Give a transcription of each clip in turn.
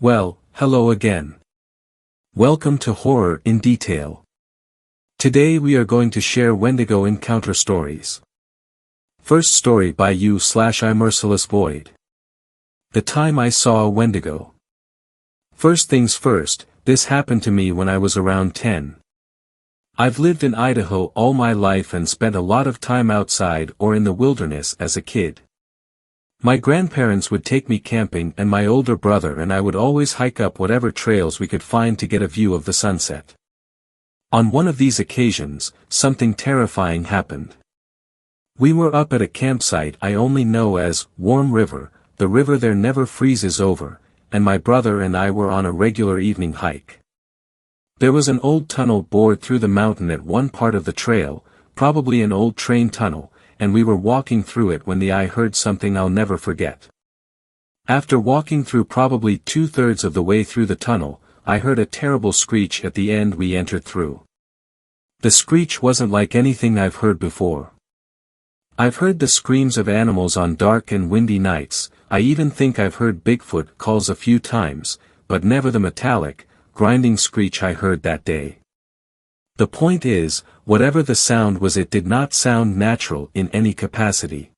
Well, hello again. Welcome to Horror in Detail. Today we are going to share Wendigo encounter stories. First story by you/I Merciless Void. The time I saw a Wendigo. First things first, this happened to me when I was around 10. I've lived in Idaho all my life and spent a lot of time outside or in the wilderness as a kid. My grandparents would take me camping and my older brother and I would always hike up whatever trails we could find to get a view of the sunset. On one of these occasions, something terrifying happened. We were up at a campsite I only know as Warm River, the river there never freezes over, and my brother and I were on a regular evening hike. There was an old tunnel bored through the mountain at one part of the trail, probably an old train tunnel, and we were walking through it when I heard something I'll never forget. After walking through probably 2/3 of the way through the tunnel, I heard a terrible screech at the end we entered through. The screech wasn't like anything I've heard before. I've heard the screams of animals on dark and windy nights, I even think I've heard Bigfoot calls a few times, but never the metallic, grinding screech I heard that day. The point is, whatever the sound was, it did not sound natural in any capacity.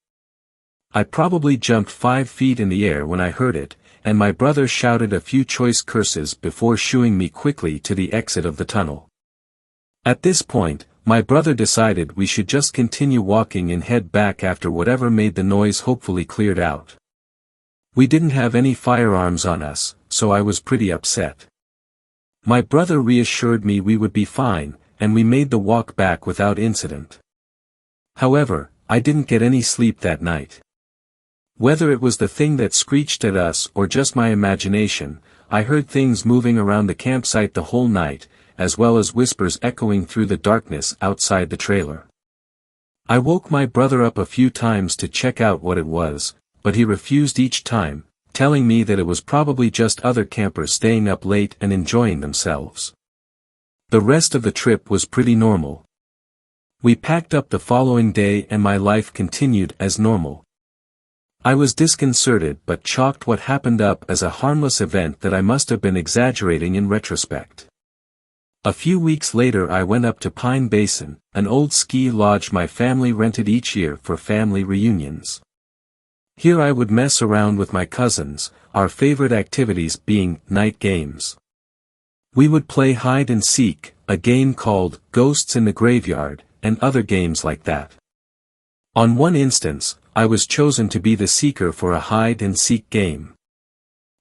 I probably jumped 5 feet in the air when I heard it, and my brother shouted a few choice curses before shooing me quickly to the exit of the tunnel. At this point, my brother decided we should just continue walking and head back after whatever made the noise hopefully cleared out. We didn't have any firearms on us, so I was pretty upset. My brother reassured me we would be fine, and we made the walk back without incident. However, I didn't get any sleep that night. Whether it was the thing that screeched at us or just my imagination, I heard things moving around the campsite the whole night, as well as whispers echoing through the darkness outside the trailer. I woke my brother up a few times to check out what it was, but he refused each time, telling me that it was probably just other campers staying up late and enjoying themselves. The rest of the trip was pretty normal. We packed up the following day and my life continued as normal. I was disconcerted but chalked what happened up as a harmless event that I must have been exaggerating in retrospect. A few weeks later I went up to Pine Basin, an old ski lodge my family rented each year for family reunions. Here I would mess around with my cousins, our favorite activities being night games. We would play hide and seek, a game called Ghosts in the Graveyard, and other games like that. On one instance, I was chosen to be the seeker for a hide and seek game.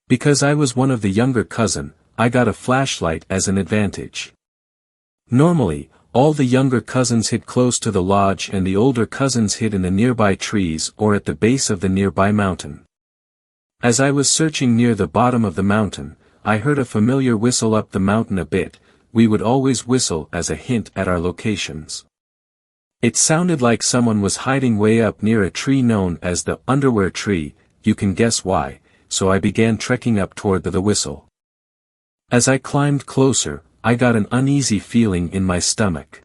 Because I was one of the younger cousin, I got a flashlight as an advantage. Normally, all the younger cousins hid close to the lodge and the older cousins hid in the nearby trees or at the base of the nearby mountain. As I was searching near the bottom of the mountain, I heard a familiar whistle up the mountain a bit. We would always whistle as a hint at our locations. It sounded like someone was hiding way up near a tree known as the underwear tree, you can guess why, so I began trekking up toward the whistle. As I climbed closer, I got an uneasy feeling in my stomach.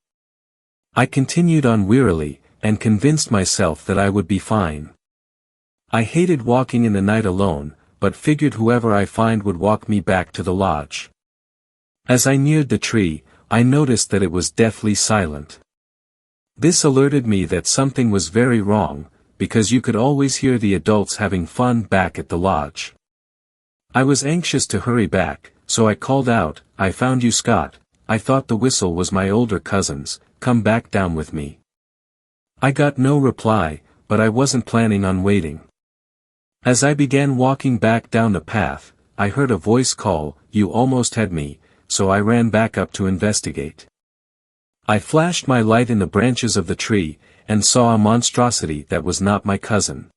I continued on wearily, and convinced myself that I would be fine. I hated walking in the night alone, but figured whoever I find would walk me back to the lodge. As I neared the tree, I noticed that it was deathly silent. This alerted me that something was very wrong, because you could always hear the adults having fun back at the lodge. I was anxious to hurry back, so I called out, "I found you, Scott." I thought the whistle was my older cousins, "Come back down with me." I got no reply, but I wasn't planning on waiting. As I began walking back down the path, I heard a voice call, "You almost had me," so I ran back up to investigate. I flashed my light in the branches of the tree, and saw a monstrosity that was not my cousin.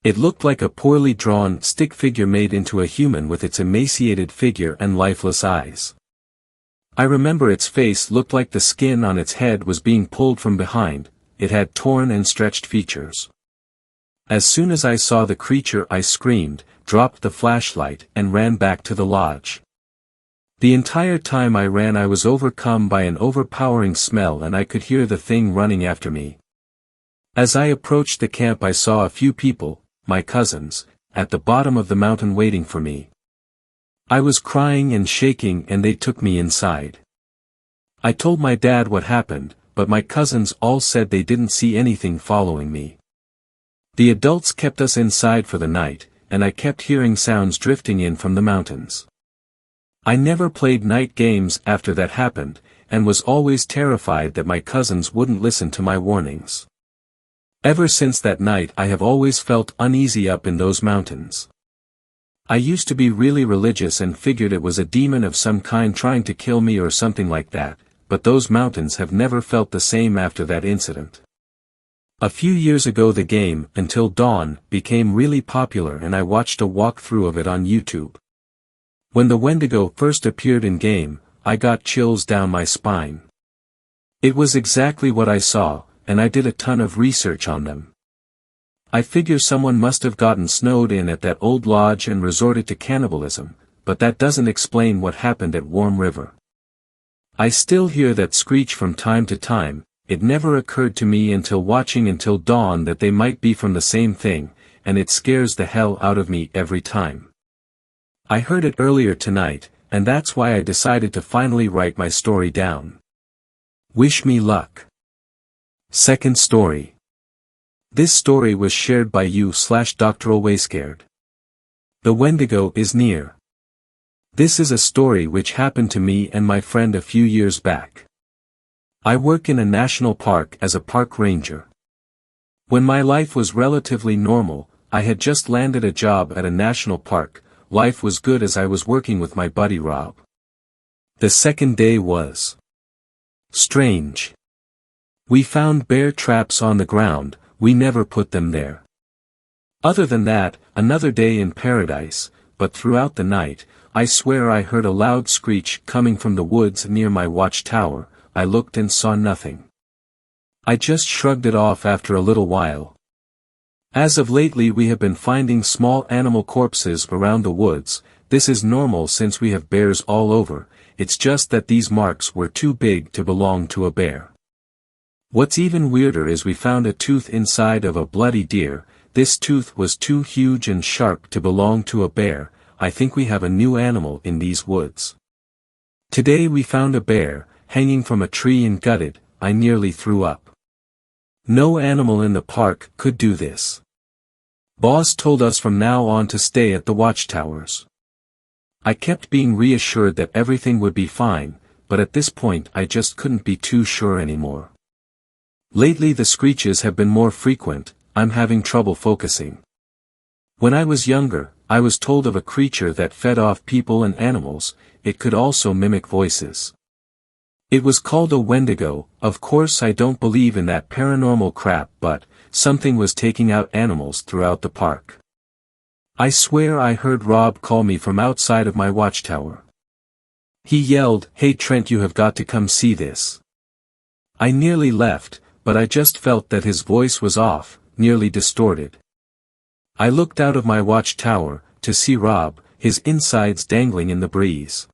It looked like a poorly drawn stick figure made into a human with its emaciated figure and lifeless eyes. I remember its face looked like the skin on its head was being pulled from behind, it had torn and stretched features. As soon as I saw the creature I screamed, dropped the flashlight and ran back to the lodge. The entire time I ran I was overcome by an overpowering smell and I could hear the thing running after me. As I approached the camp I saw a few people, my cousins, at the bottom of the mountain waiting for me. I was crying and shaking and they took me inside. I told my dad what happened, but my cousins all said they didn't see anything following me. The adults kept us inside for the night, and I kept hearing sounds drifting in from the mountains. I never played night games after that happened, and was always terrified that my cousins wouldn't listen to my warnings. Ever since that night I have always felt uneasy up in those mountains. I used to be really religious and figured it was a demon of some kind trying to kill me or something like that, but those mountains have never felt the same after that incident. A few years ago the game, Until Dawn, became really popular and I watched a walkthrough of it on YouTube. When the Wendigo first appeared in game, I got chills down my spine. It was exactly what I saw, and I did a ton of research on them. I figure someone must have gotten snowed in at that old lodge and resorted to cannibalism, but that doesn't explain what happened at Warm River. I still hear that screech from time to time. It never occurred to me until watching Until Dawn that they might be from the same thing, and it scares the hell out of me every time. I heard it earlier tonight, and that's why I decided to finally write my story down. Wish me luck. Second story. This story was shared by you/Dr. Alwayscared. The Wendigo is near. This is a story which happened to me and my friend a few years back. I work in a national park as a park ranger. When my life was relatively normal, I had just landed a job at a national park. Life was good as I was working with my buddy Rob. The second day was strange. We found bear traps on the ground. We never put them there. Other than that, another day in paradise, but throughout the night, I swear I heard a loud screech coming from the woods near my watchtower. I looked and saw nothing. I just shrugged it off after a little while. As of lately we have been finding small animal corpses around the woods. This is normal since we have bears all over, it's just that these marks were too big to belong to a bear. What's even weirder is we found a tooth inside of a bloody deer. This tooth was too huge and sharp to belong to a bear. I think we have a new animal in these woods. Today we found a bear, hanging from a tree and gutted. I nearly threw up. No animal in the park could do this. Boss told us from now on to stay at the watchtowers. I kept being reassured that everything would be fine, but at this point I just couldn't be too sure anymore. Lately the screeches have been more frequent. I'm having trouble focusing. When I was younger, I was told of a creature that fed off people and animals. It could also mimic voices. It was called a Wendigo. Of course I don't believe in that paranormal crap, but something was taking out animals throughout the park. I swear I heard Rob call me from outside of my watchtower. He yelled, "Hey Trent, you have got to come see this." I nearly left, but I just felt that his voice was off, nearly distorted. I looked out of my watchtower, to see Rob, his insides dangling in the breeze.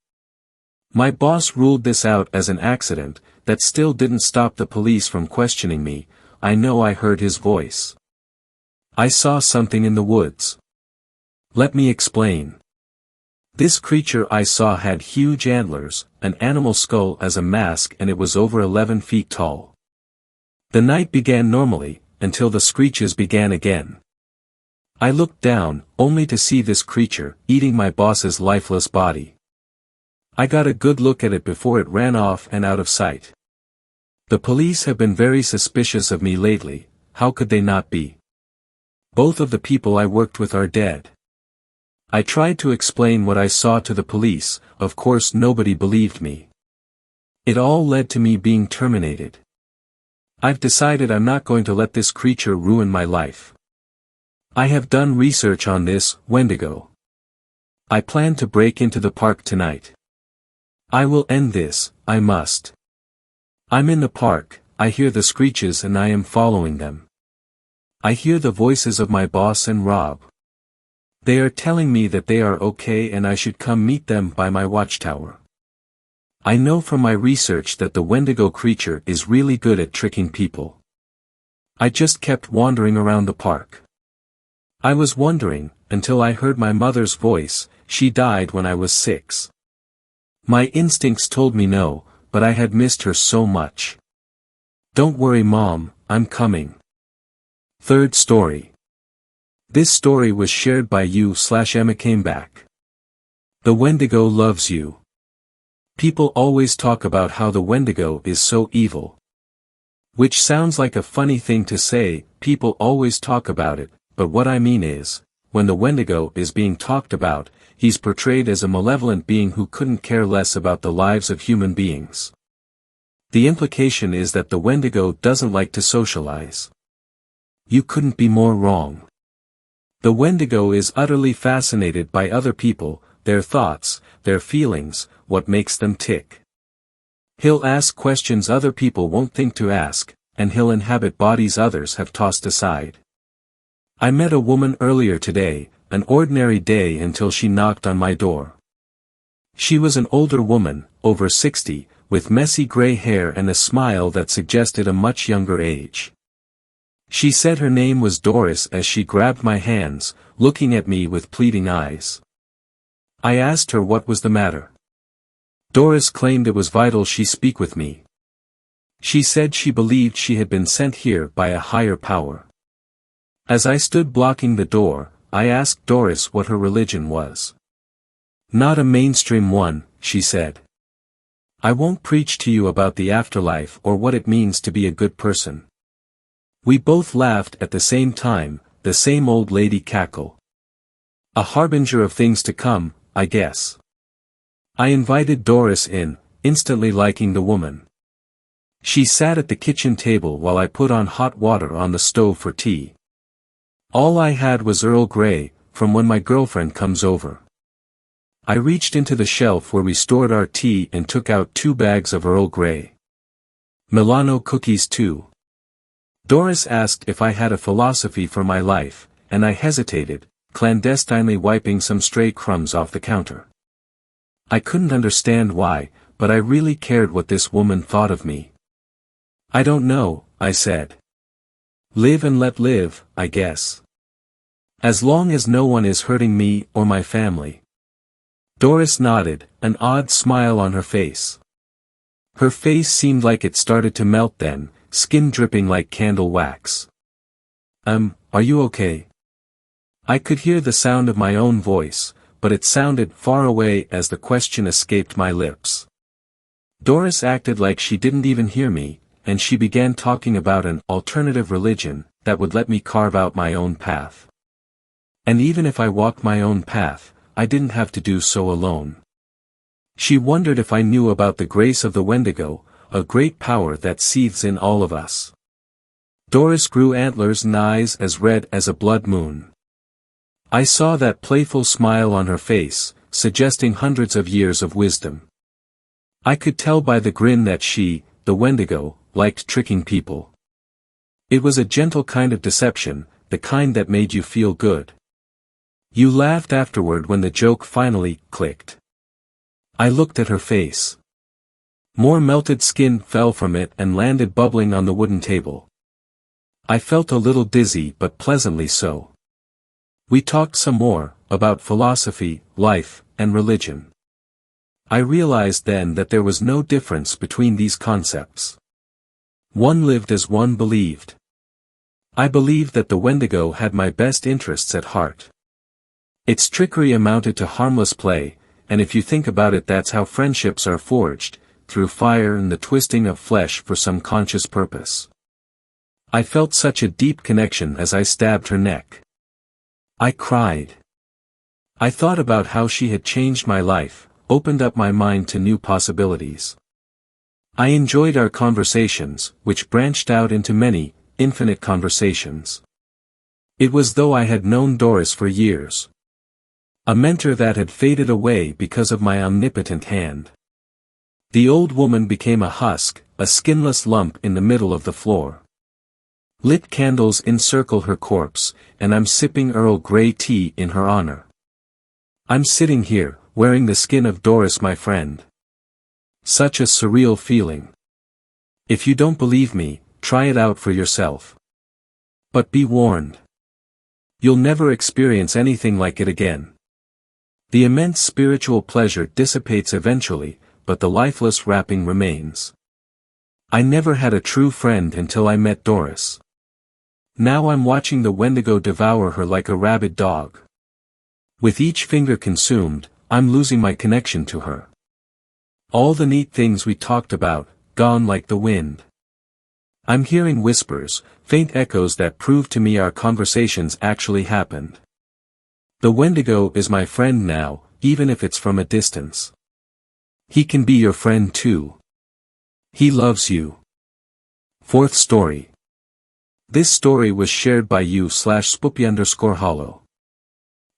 My boss ruled this out as an accident. That still didn't stop the police from questioning me. I know I heard his voice. I saw something in the woods. Let me explain. This creature I saw had huge antlers, an animal skull as a mask, and it was over 11 feet tall. The night began normally, until the screeches began again. I looked down, only to see this creature, eating my boss's lifeless body. I got a good look at it before it ran off and out of sight. The police have been very suspicious of me lately. How could they not be? Both of the people I worked with are dead. I tried to explain what I saw to the police. Of course nobody believed me. It all led to me being terminated. I've decided I'm not going to let this creature ruin my life. I have done research on this Wendigo. I plan to break into the park tonight. I will end this, I must. I'm in the park, I hear the screeches and I am following them. I hear the voices of my boss and Rob. They are telling me that they are okay and I should come meet them by my watchtower. I know from my research that the Wendigo creature is really good at tricking people. I just kept wandering around the park. I was wondering, until I heard my mother's voice, she died when I was 6. My instincts told me no, but I had missed her so much. Don't worry Mom, I'm coming. Third story. This story was shared by you/Emma Cameback. The Wendigo loves you. People always talk about how the Wendigo is so evil. Which sounds like a funny thing to say, people always talk about it, but what I mean is, when the Wendigo is being talked about, he's portrayed as a malevolent being who couldn't care less about the lives of human beings. The implication is that the Wendigo doesn't like to socialize. You couldn't be more wrong. The Wendigo is utterly fascinated by other people, their thoughts, their feelings, what makes them tick. He'll ask questions other people won't think to ask, and he'll inhabit bodies others have tossed aside. I met a woman earlier today, an ordinary day until she knocked on my door. She was an older woman, over 60, with messy gray hair and a smile that suggested a much younger age. She said her name was Doris as she grabbed my hands, looking at me with pleading eyes. I asked her what was the matter. Doris claimed it was vital she speak with me. She said she believed she had been sent here by a higher power. As I stood blocking the door, I asked Doris what her religion was. Not a mainstream one, she said. I won't preach to you about the afterlife or what it means to be a good person. We both laughed at the same time, the same old lady cackle. A harbinger of things to come, I guess. I invited Doris in, instantly liking the woman. She sat at the kitchen table while I put on hot water on the stove for tea. All I had was Earl Grey, from when my girlfriend comes over. I reached into the shelf where we stored our tea and took out 2 bags of Earl Grey. Milano cookies too. Doris asked if I had a philosophy for my life, and I hesitated, clandestinely wiping some stray crumbs off the counter. I couldn't understand why, but I really cared what this woman thought of me. I don't know, I said. Live and let live, I guess. As long as no one is hurting me or my family. Doris nodded, an odd smile on her face. Her face seemed like it started to melt then, skin dripping like candle wax. Are you okay? I could hear the sound of my own voice, but it sounded far away as the question escaped my lips. Doris acted like she didn't even hear me, and she began talking about an alternative religion that would let me carve out my own path. And even if I walked my own path, I didn't have to do so alone. She wondered if I knew about the grace of the Wendigo, a great power that seethes in all of us. Doris grew antlers and eyes as red as a blood moon. I saw that playful smile on her face, suggesting hundreds of years of wisdom. I could tell by the grin that she, the Wendigo, liked tricking people. It was a gentle kind of deception, the kind that made you feel good. You laughed afterward when the joke finally clicked. I looked at her face. More melted skin fell from it and landed bubbling on the wooden table. I felt a little dizzy but pleasantly so. We talked some more, about philosophy, life, and religion. I realized then that there was no difference between these concepts. One lived as one believed. I believed that the Wendigo had my best interests at heart. Its trickery amounted to harmless play, and if you think about it, that's how friendships are forged, through fire and the twisting of flesh for some conscious purpose. I felt such a deep connection as I stabbed her neck. I cried. I thought about how she had changed my life, opened up my mind to new possibilities. I enjoyed our conversations, which branched out into many, infinite conversations. It was as though I had known Doris for years. A mentor that had faded away because of my omnipotent hand. The old woman became a husk, a skinless lump in the middle of the floor. Lit candles encircle her corpse, and I'm sipping Earl Grey tea in her honor. I'm sitting here, wearing the skin of Doris, my friend. Such a surreal feeling. If you don't believe me, try it out for yourself. But be warned. You'll never experience anything like it again. The immense spiritual pleasure dissipates eventually, but the lifeless wrapping remains. I never had a true friend until I met Doris. Now I'm watching the Wendigo devour her like a rabid dog. With each finger consumed, I'm losing my connection to her. All the neat things we talked about, gone like the wind. I'm hearing whispers, faint echoes that prove to me our conversations actually happened. The Wendigo is my friend now, even if it's from a distance. He can be your friend too. He loves you. Fourth story. This story was shared by you/spoopy_hollow.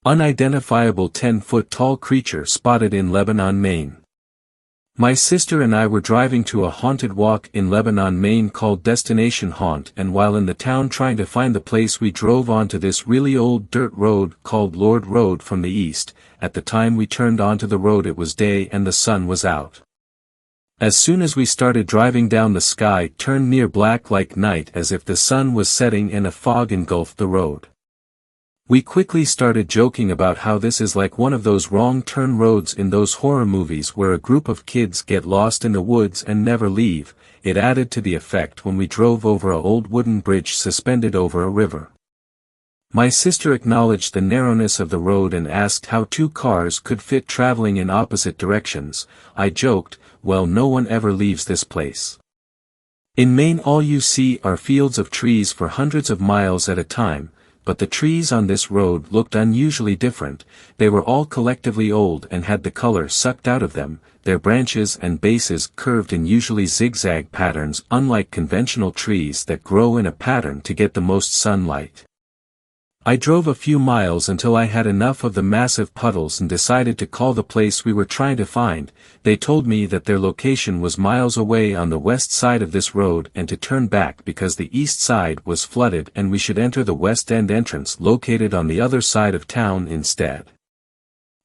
Unidentifiable 10-foot-tall creature spotted in Lebanon, Maine. My sister and I were driving to a haunted walk in Lebanon, Maine called Destination Haunt, and while in the town trying to find the place we drove onto this really old dirt road called Lord Road from the east. At the time we turned onto the road it was day and the sun was out. As soon as we started driving down, the sky turned near black like night as if the sun was setting and a fog engulfed the road. We quickly started joking about how this is like one of those wrong turn roads in those horror movies where a group of kids get lost in the woods and never leave. It added to the effect when we drove over a old wooden bridge suspended over a river. My sister acknowledged the narrowness of the road and asked how two cars could fit traveling in opposite directions. I joked, well, no one ever leaves this place. In Maine all you see are fields of trees for hundreds of miles at a time, but the trees on this road looked unusually different. They were all collectively old and had the color sucked out of them, their branches and bases curved in usually zigzag patterns unlike conventional trees that grow in a pattern to get the most sunlight. I drove a few miles until I had enough of the massive puddles and decided to call the place we were trying to find. They told me that their location was miles away on the west side of this road and to turn back because the east side was flooded and we should enter the west end entrance located on the other side of town instead.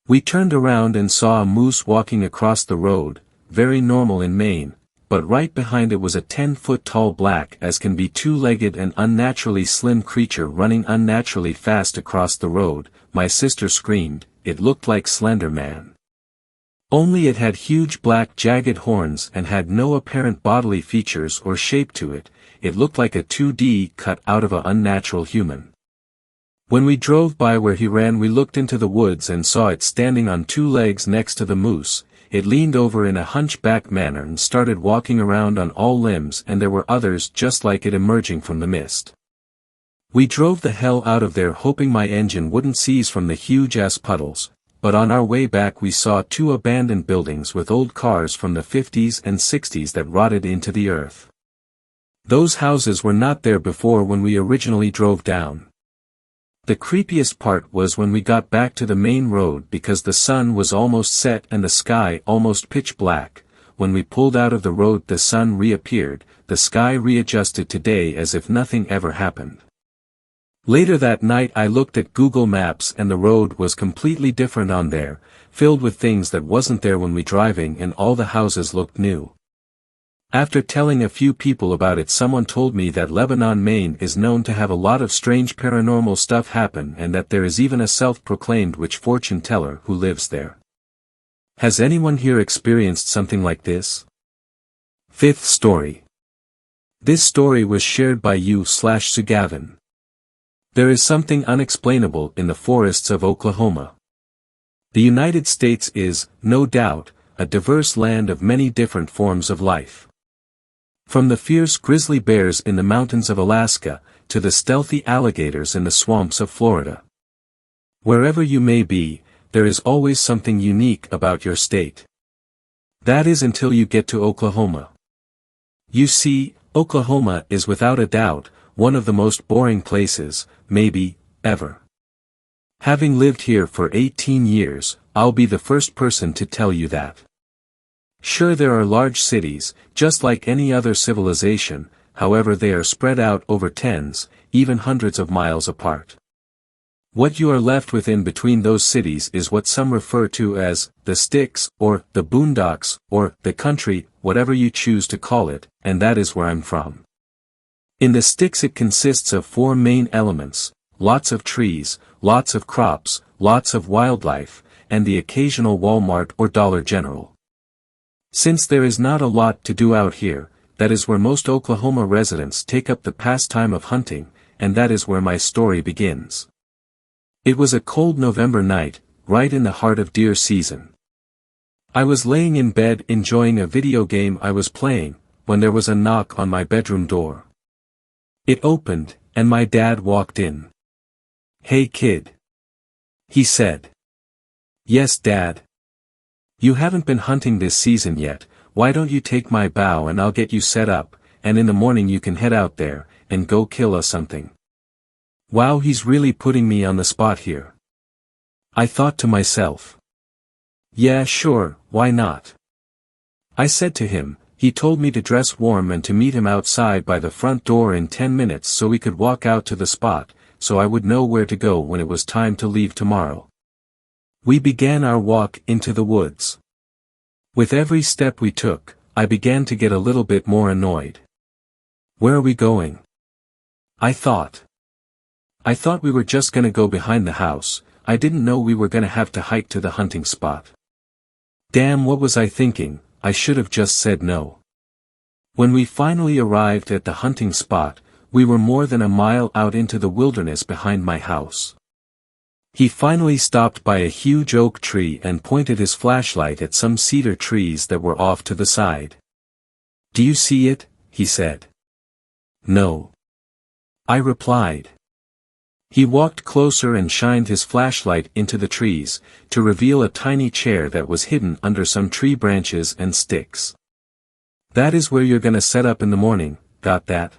We turned around and saw a moose walking across the road, very normal in Maine, but right behind it was a 10-foot-tall black as can be two-legged and unnaturally slim creature running unnaturally fast across the road. My sister screamed, it looked like Slender Man. Only it had huge black jagged horns and had no apparent bodily features or shape to it. It looked like a 2D cut out of an unnatural human. When we drove by where he ran we looked into the woods and saw it standing on two legs next to the moose. It leaned over in a hunchback manner and started walking around on all limbs, and there were others just like it emerging from the mist. We drove the hell out of there hoping my engine wouldn't seize from the huge-ass puddles, but on our way back we saw two abandoned buildings with old cars from the 50s and 60s that rotted into the earth. Those houses were not there before when we originally drove down. The creepiest part was when we got back to the main road because the sun was almost set and the sky almost pitch black. When we pulled out of the road the sun reappeared, the sky readjusted to day as if nothing ever happened. Later that night I looked at Google Maps and the road was completely different on there, filled with things that wasn't there when we driving, and all the houses looked new. After telling a few people about it, someone told me that Lebanon, Maine is known to have a lot of strange paranormal stuff happen and that there is even a self-proclaimed witch fortune teller who lives there. Has anyone here experienced something like this? Fifth story. This story was shared by you/Sugavin. There is something unexplainable in the forests of Oklahoma. The United States is, no doubt, a diverse land of many different forms of life. From the fierce grizzly bears in the mountains of Alaska, to the stealthy alligators in the swamps of Florida. Wherever you may be, there is always something unique about your state. That is until you get to Oklahoma. You see, Oklahoma is without a doubt, one of the most boring places, maybe, ever. Having lived here for 18 years, I'll be the first person to tell you that. Sure, there are large cities, just like any other civilization, however they are spread out over tens, even hundreds of miles apart. What you are left with in between those cities is what some refer to as the sticks, or the boondocks, or the country, whatever you choose to call it, and that is where I'm from. In the sticks it consists of four main elements: lots of trees, lots of crops, lots of wildlife, and the occasional Walmart or Dollar General. Since there is not a lot to do out here, that is where most Oklahoma residents take up the pastime of hunting, and that is where my story begins. It was a cold November night, right in the heart of deer season. I was laying in bed enjoying a video game I was playing, when there was a knock on my bedroom door. It opened, and my dad walked in. "Hey kid," he said. "Yes, Dad. You haven't been hunting this season yet, why don't you take my bow and I'll get you set up, and in the morning you can head out there, and go kill us something." Wow, he's really putting me on the spot here. I thought to myself. Yeah, sure, why not? I said to him. He told me to dress warm and to meet him outside by the front door in 10 minutes so we could walk out to the spot, so I would know where to go when it was time to leave tomorrow. We began our walk into the woods. With every step we took, I began to get a little bit more annoyed. Where are we going? I thought we were just gonna go behind the house. I didn't know we were gonna have to hike to the hunting spot. Damn, what was I thinking? I should have just said no. When we finally arrived at the hunting spot, we were more than a mile out into the wilderness behind my house. He finally stopped by a huge oak tree and pointed his flashlight at some cedar trees that were off to the side. "Do you see it?" he said. "No," I replied. He walked closer and shined his flashlight into the trees, to reveal a tiny chair that was hidden under some tree branches and sticks. "That is where you're gonna set up in the morning, got that?"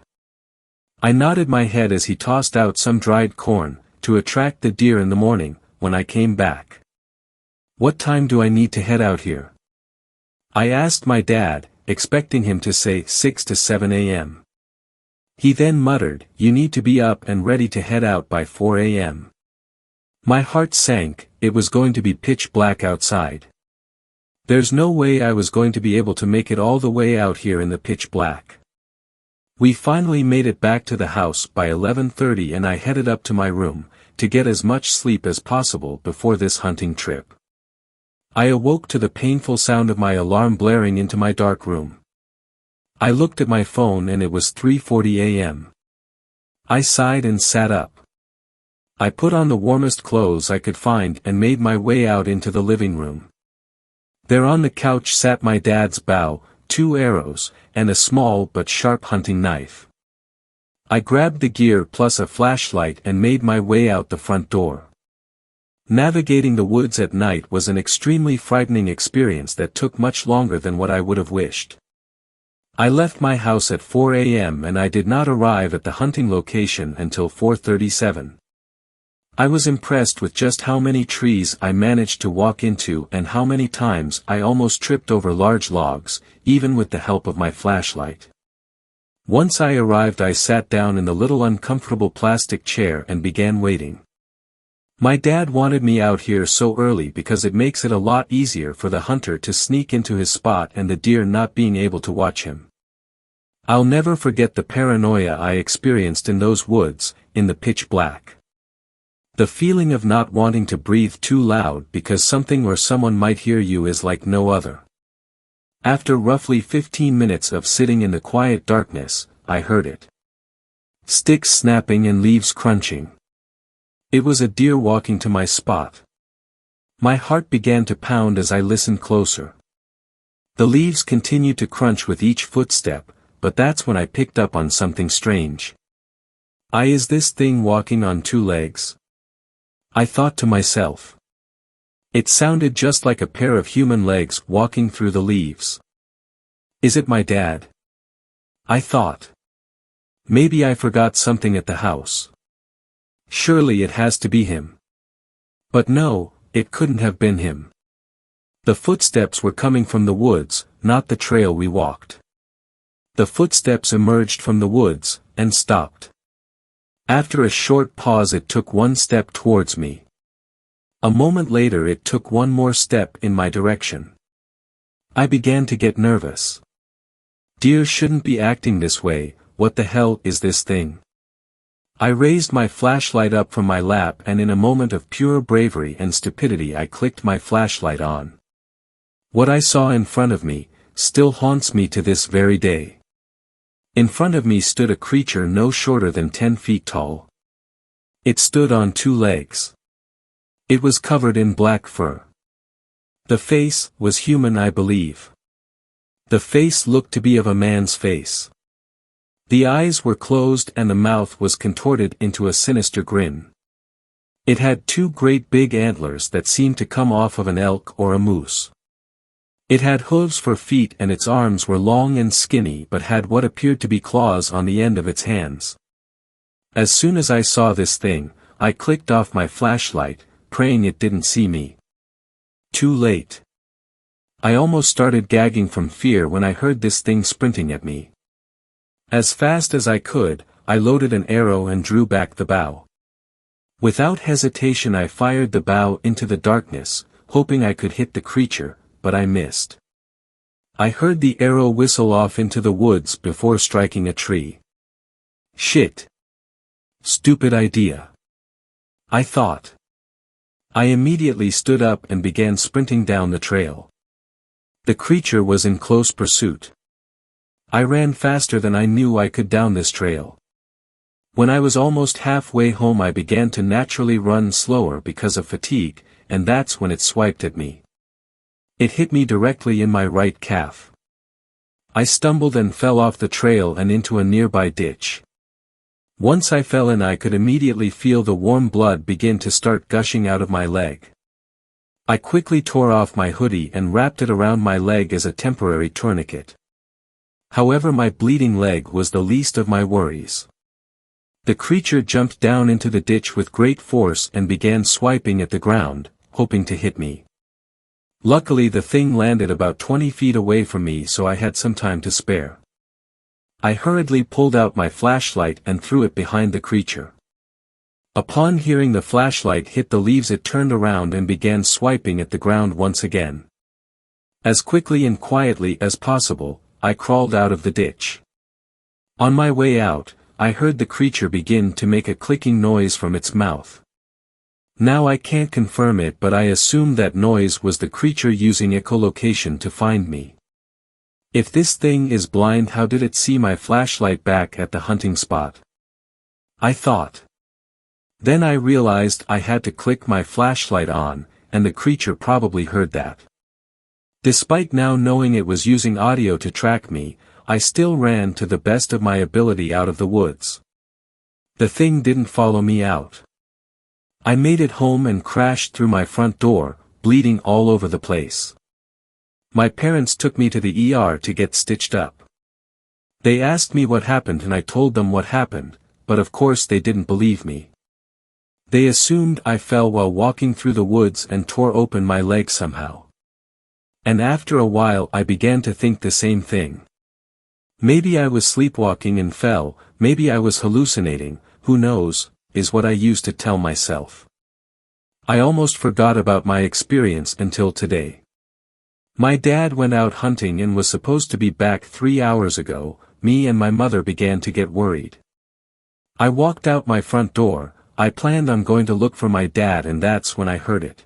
I nodded my head as he tossed out some dried corn, to attract the deer in the morning, when I came back. "What time do I need to head out here?" I asked my dad, expecting him to say 6 to 7 a.m. He then muttered, "You need to be up and ready to head out by 4 a.m. My heart sank, it was going to be pitch black outside. There's no way I was going to be able to make it all the way out here in the pitch black. We finally made it back to the house by 11:30 and I headed up to my room, to get as much sleep as possible before this hunting trip. I awoke to the painful sound of my alarm blaring into my dark room. I looked at my phone and it was 3:40 a.m. I sighed and sat up. I put on the warmest clothes I could find and made my way out into the living room. There on the couch sat my dad's bow, 2 arrows, and a small but sharp hunting knife. I grabbed the gear plus a flashlight and made my way out the front door. Navigating the woods at night was an extremely frightening experience that took much longer than what I would have wished. I left my house at 4 a.m. and I did not arrive at the hunting location until 4:37. I was impressed with just how many trees I managed to walk into and how many times I almost tripped over large logs, even with the help of my flashlight. Once I arrived, I sat down in the little uncomfortable plastic chair and began waiting. My dad wanted me out here so early because it makes it a lot easier for the hunter to sneak into his spot and the deer not being able to watch him. I'll never forget the paranoia I experienced in those woods, in the pitch black. The feeling of not wanting to breathe too loud because something or someone might hear you is like no other. After roughly 15 minutes of sitting in the quiet darkness, I heard it. Sticks snapping and leaves crunching. It was a deer walking to my spot. My heart began to pound as I listened closer. The leaves continued to crunch with each footstep, but that's when I picked up on something strange. Is this thing walking on 2 legs? I thought to myself. It sounded just like a pair of human legs walking through the leaves. Is it my dad? I thought. Maybe I forgot something at the house. Surely it has to be him. But no, it couldn't have been him. The footsteps were coming from the woods, not the trail we walked. The footsteps emerged from the woods, and stopped. After a short pause it took 1 step towards me. A moment later it took 1 more step in my direction. I began to get nervous. Deer shouldn't be acting this way, what the hell is this thing? I raised my flashlight up from my lap, and in a moment of pure bravery and stupidity I clicked my flashlight on. What I saw in front of me still haunts me to this very day. In front of me stood a creature no shorter than 10 feet tall. It stood on 2 legs. It was covered in black fur. The face was human, I believe. The face looked to be of a man's face. The eyes were closed and the mouth was contorted into a sinister grin. It had 2 great big antlers that seemed to come off of an elk or a moose. It had hooves for feet, and its arms were long and skinny but had what appeared to be claws on the end of its hands. As soon as I saw this thing, I clicked off my flashlight, praying it didn't see me. Too late. I almost started gagging from fear when I heard this thing sprinting at me. As fast as I could, I loaded an arrow and drew back the bow. Without hesitation I fired the bow into the darkness, hoping I could hit the creature, but I missed. I heard the arrow whistle off into the woods before striking a tree. Shit. Stupid idea. I thought. I immediately stood up and began sprinting down the trail. The creature was in close pursuit. I ran faster than I knew I could down this trail. When I was almost halfway home I began to naturally run slower because of fatigue, and that's when it swiped at me. It hit me directly in my right calf. I stumbled and fell off the trail and into a nearby ditch. Once I fell in I could immediately feel the warm blood begin to start gushing out of my leg. I quickly tore off my hoodie and wrapped it around my leg as a temporary tourniquet. However, my bleeding leg was the least of my worries. The creature jumped down into the ditch with great force and began swiping at the ground, hoping to hit me. Luckily the thing landed about 20 feet away from me, so I had some time to spare. I hurriedly pulled out my flashlight and threw it behind the creature. Upon hearing the flashlight hit the leaves it turned around and began swiping at the ground once again. As quickly and quietly as possible, I crawled out of the ditch. On my way out, I heard the creature begin to make a clicking noise from its mouth. Now I can't confirm it, but I assume that noise was the creature using echolocation to find me. If this thing is blind, how did it see my flashlight back at the hunting spot? I thought. Then I realized I had to click my flashlight on, and the creature probably heard that. Despite now knowing it was using audio to track me, I still ran to the best of my ability out of the woods. The thing didn't follow me out. I made it home and crashed through my front door, bleeding all over the place. My parents took me to the ER to get stitched up. They asked me what happened and I told them what happened, but of course they didn't believe me. They assumed I fell while walking through the woods and tore open my leg somehow. And after a while I began to think the same thing. Maybe I was sleepwalking and fell, maybe I was hallucinating, who knows, is what I used to tell myself. I almost forgot about my experience until today. My dad went out hunting and was supposed to be back 3 hours ago. Me and my mother began to get worried. I walked out my front door. I planned on going to look for my dad, and that's when I heard it.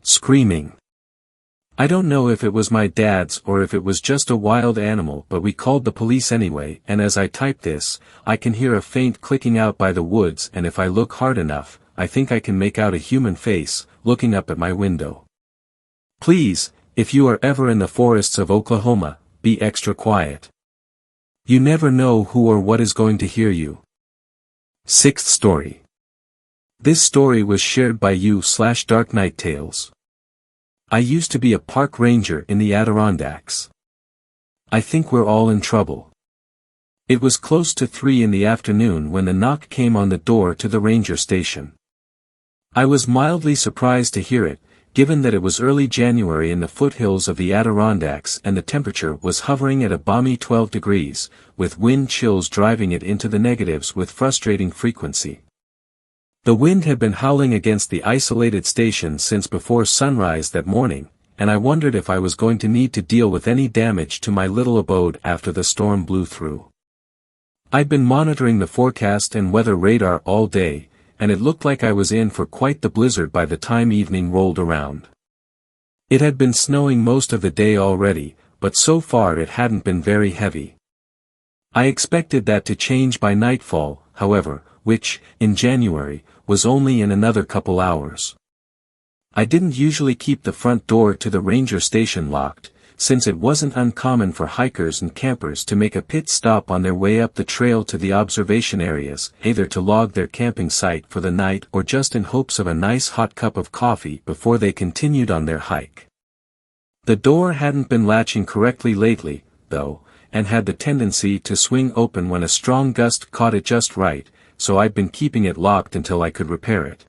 Screaming. I don't know if it was my dad's or if it was just a wild animal, but we called the police anyway, and as I type this, I can hear a faint clicking out by the woods, and if I look hard enough, I think I can make out a human face, looking up at my window. Please, if you are ever in the forests of Oklahoma, be extra quiet. You never know who or what is going to hear you. 6th story. This story was shared by you/Dark Night Tales. I used to be a park ranger in the Adirondacks. I think we're all in trouble. It was close to 3 in the afternoon when the knock came on the door to the ranger station. I was mildly surprised to hear it, given that it was early January in the foothills of the Adirondacks and the temperature was hovering at a balmy 12 degrees, with wind chills driving it into the negatives with frustrating frequency. The wind had been howling against the isolated station since before sunrise that morning, and I wondered if I was going to need to deal with any damage to my little abode after the storm blew through. I'd been monitoring the forecast and weather radar all day, and it looked like I was in for quite the blizzard by the time evening rolled around. It had been snowing most of the day already, but so far it hadn't been very heavy. I expected that to change by nightfall, however, which, in January, was only in another couple hours. I didn't usually keep the front door to the ranger station locked, since it wasn't uncommon for hikers and campers to make a pit stop on their way up the trail to the observation areas, either to log their camping site for the night or just in hopes of a nice hot cup of coffee before they continued on their hike. The door hadn't been latching correctly lately, though, and had the tendency to swing open when a strong gust caught it just right, so I'd been keeping it locked until I could repair it.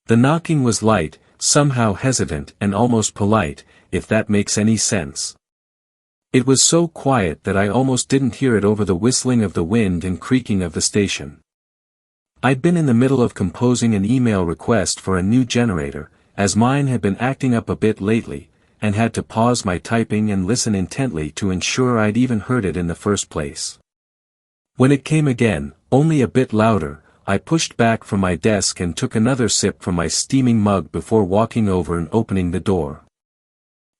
The knocking was light, somehow hesitant and almost polite, if that makes any sense. It was so quiet that I almost didn't hear it over the whistling of the wind and creaking of the station. I'd been in the middle of composing an email request for a new generator, as mine had been acting up a bit lately, and had to pause my typing and listen intently to ensure I'd even heard it in the first place. When it came again, only a bit louder, I pushed back from my desk and took another sip from my steaming mug before walking over and opening the door.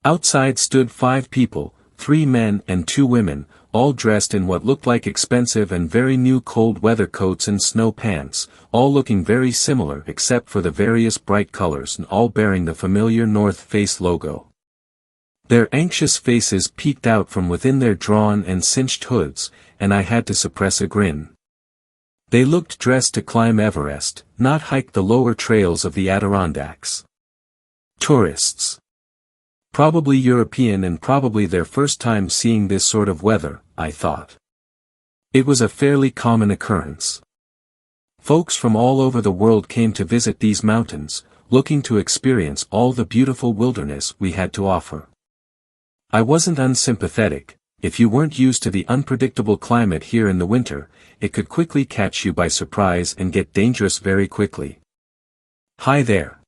Outside stood 5 people, 3 men and 2 women, all dressed in what looked like expensive and very new cold weather coats and snow pants, all looking very similar except for the various bright colors and all bearing the familiar North Face logo. Their anxious faces peeked out from within their drawn and cinched hoods, and I had to suppress a grin. They looked dressed to climb Everest, not hike the lower trails of the Adirondacks. Tourists. Probably European and probably their first time seeing this sort of weather, I thought. It was a fairly common occurrence. Folks from all over the world came to visit these mountains, looking to experience all the beautiful wilderness we had to offer. I wasn't unsympathetic. If you weren't used to the unpredictable climate here in the winter, it could quickly catch you by surprise and get dangerous very quickly. "Hi there,"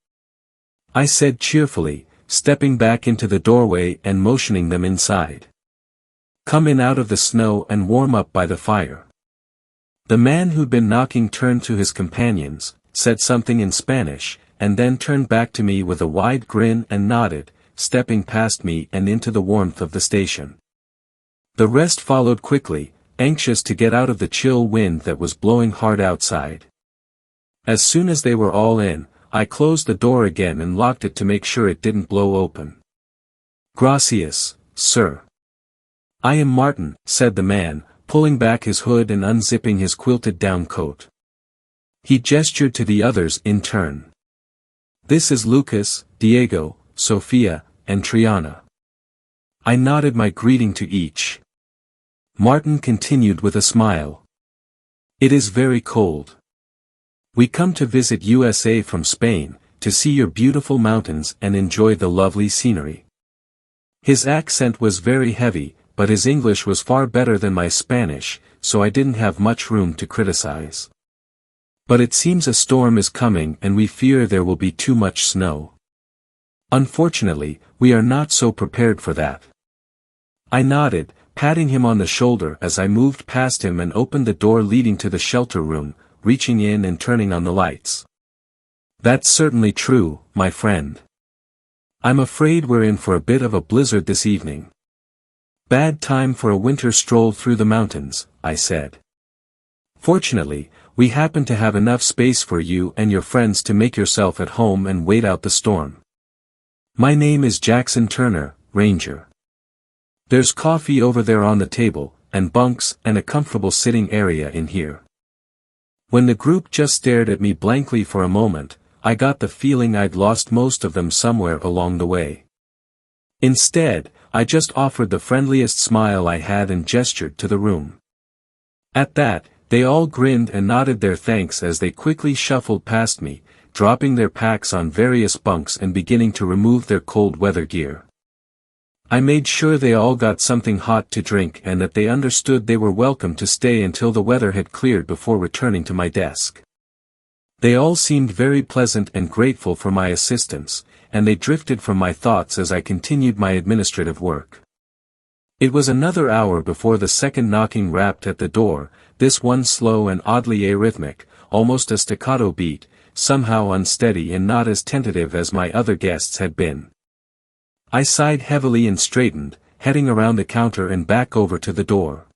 I said cheerfully, stepping back into the doorway and motioning them inside. "Come in out of the snow and warm up by the fire." The man who'd been knocking turned to his companions, said something in Spanish, and then turned back to me with a wide grin and nodded, stepping past me and into the warmth of the station. The rest followed quickly, anxious to get out of the chill wind that was blowing hard outside. As soon as they were all in, I closed the door again and locked it to make sure it didn't blow open. "Gracias, sir." "I am Martin," said the man, pulling back his hood and unzipping his quilted down coat. He gestured to the others in turn. "This is Lucas, Diego, Sofia, and Triana." I nodded my greeting to each. Martin continued with a smile. "It is very cold. We come to visit USA from Spain, to see your beautiful mountains and enjoy the lovely scenery." His accent was very heavy, but his English was far better than my Spanish, so I didn't have much room to criticize. "But it seems a storm is coming and we fear there will be too much snow." "Unfortunately, we are not so prepared for that." I nodded, patting him on the shoulder as I moved past him and opened the door leading to the shelter room, reaching in and turning on the lights. "That's certainly true, my friend. I'm afraid we're in for a bit of a blizzard this evening." "Bad time for a winter stroll through the mountains," I said. "Fortunately, we happen to have enough space for you and your friends to make yourself at home and wait out the storm. My name is Jackson Turner, Ranger. There's coffee over there on the table, and bunks and a comfortable sitting area in here." When the group just stared at me blankly for a moment, I got the feeling I'd lost most of them somewhere along the way. Instead, I just offered the friendliest smile I had and gestured to the room. At that, they all grinned and nodded their thanks as they quickly shuffled past me, dropping their packs on various bunks and beginning to remove their cold weather gear. I made sure they all got something hot to drink and that they understood they were welcome to stay until the weather had cleared before returning to my desk. They all seemed very pleasant and grateful for my assistance, and they drifted from my thoughts as I continued my administrative work. It was another hour before the second knocking rapped at the door, this one slow and oddly arrhythmic, almost a staccato beat, somehow unsteady and not as tentative as my other guests had been. I sighed heavily and straightened, heading around the counter and back over to the door.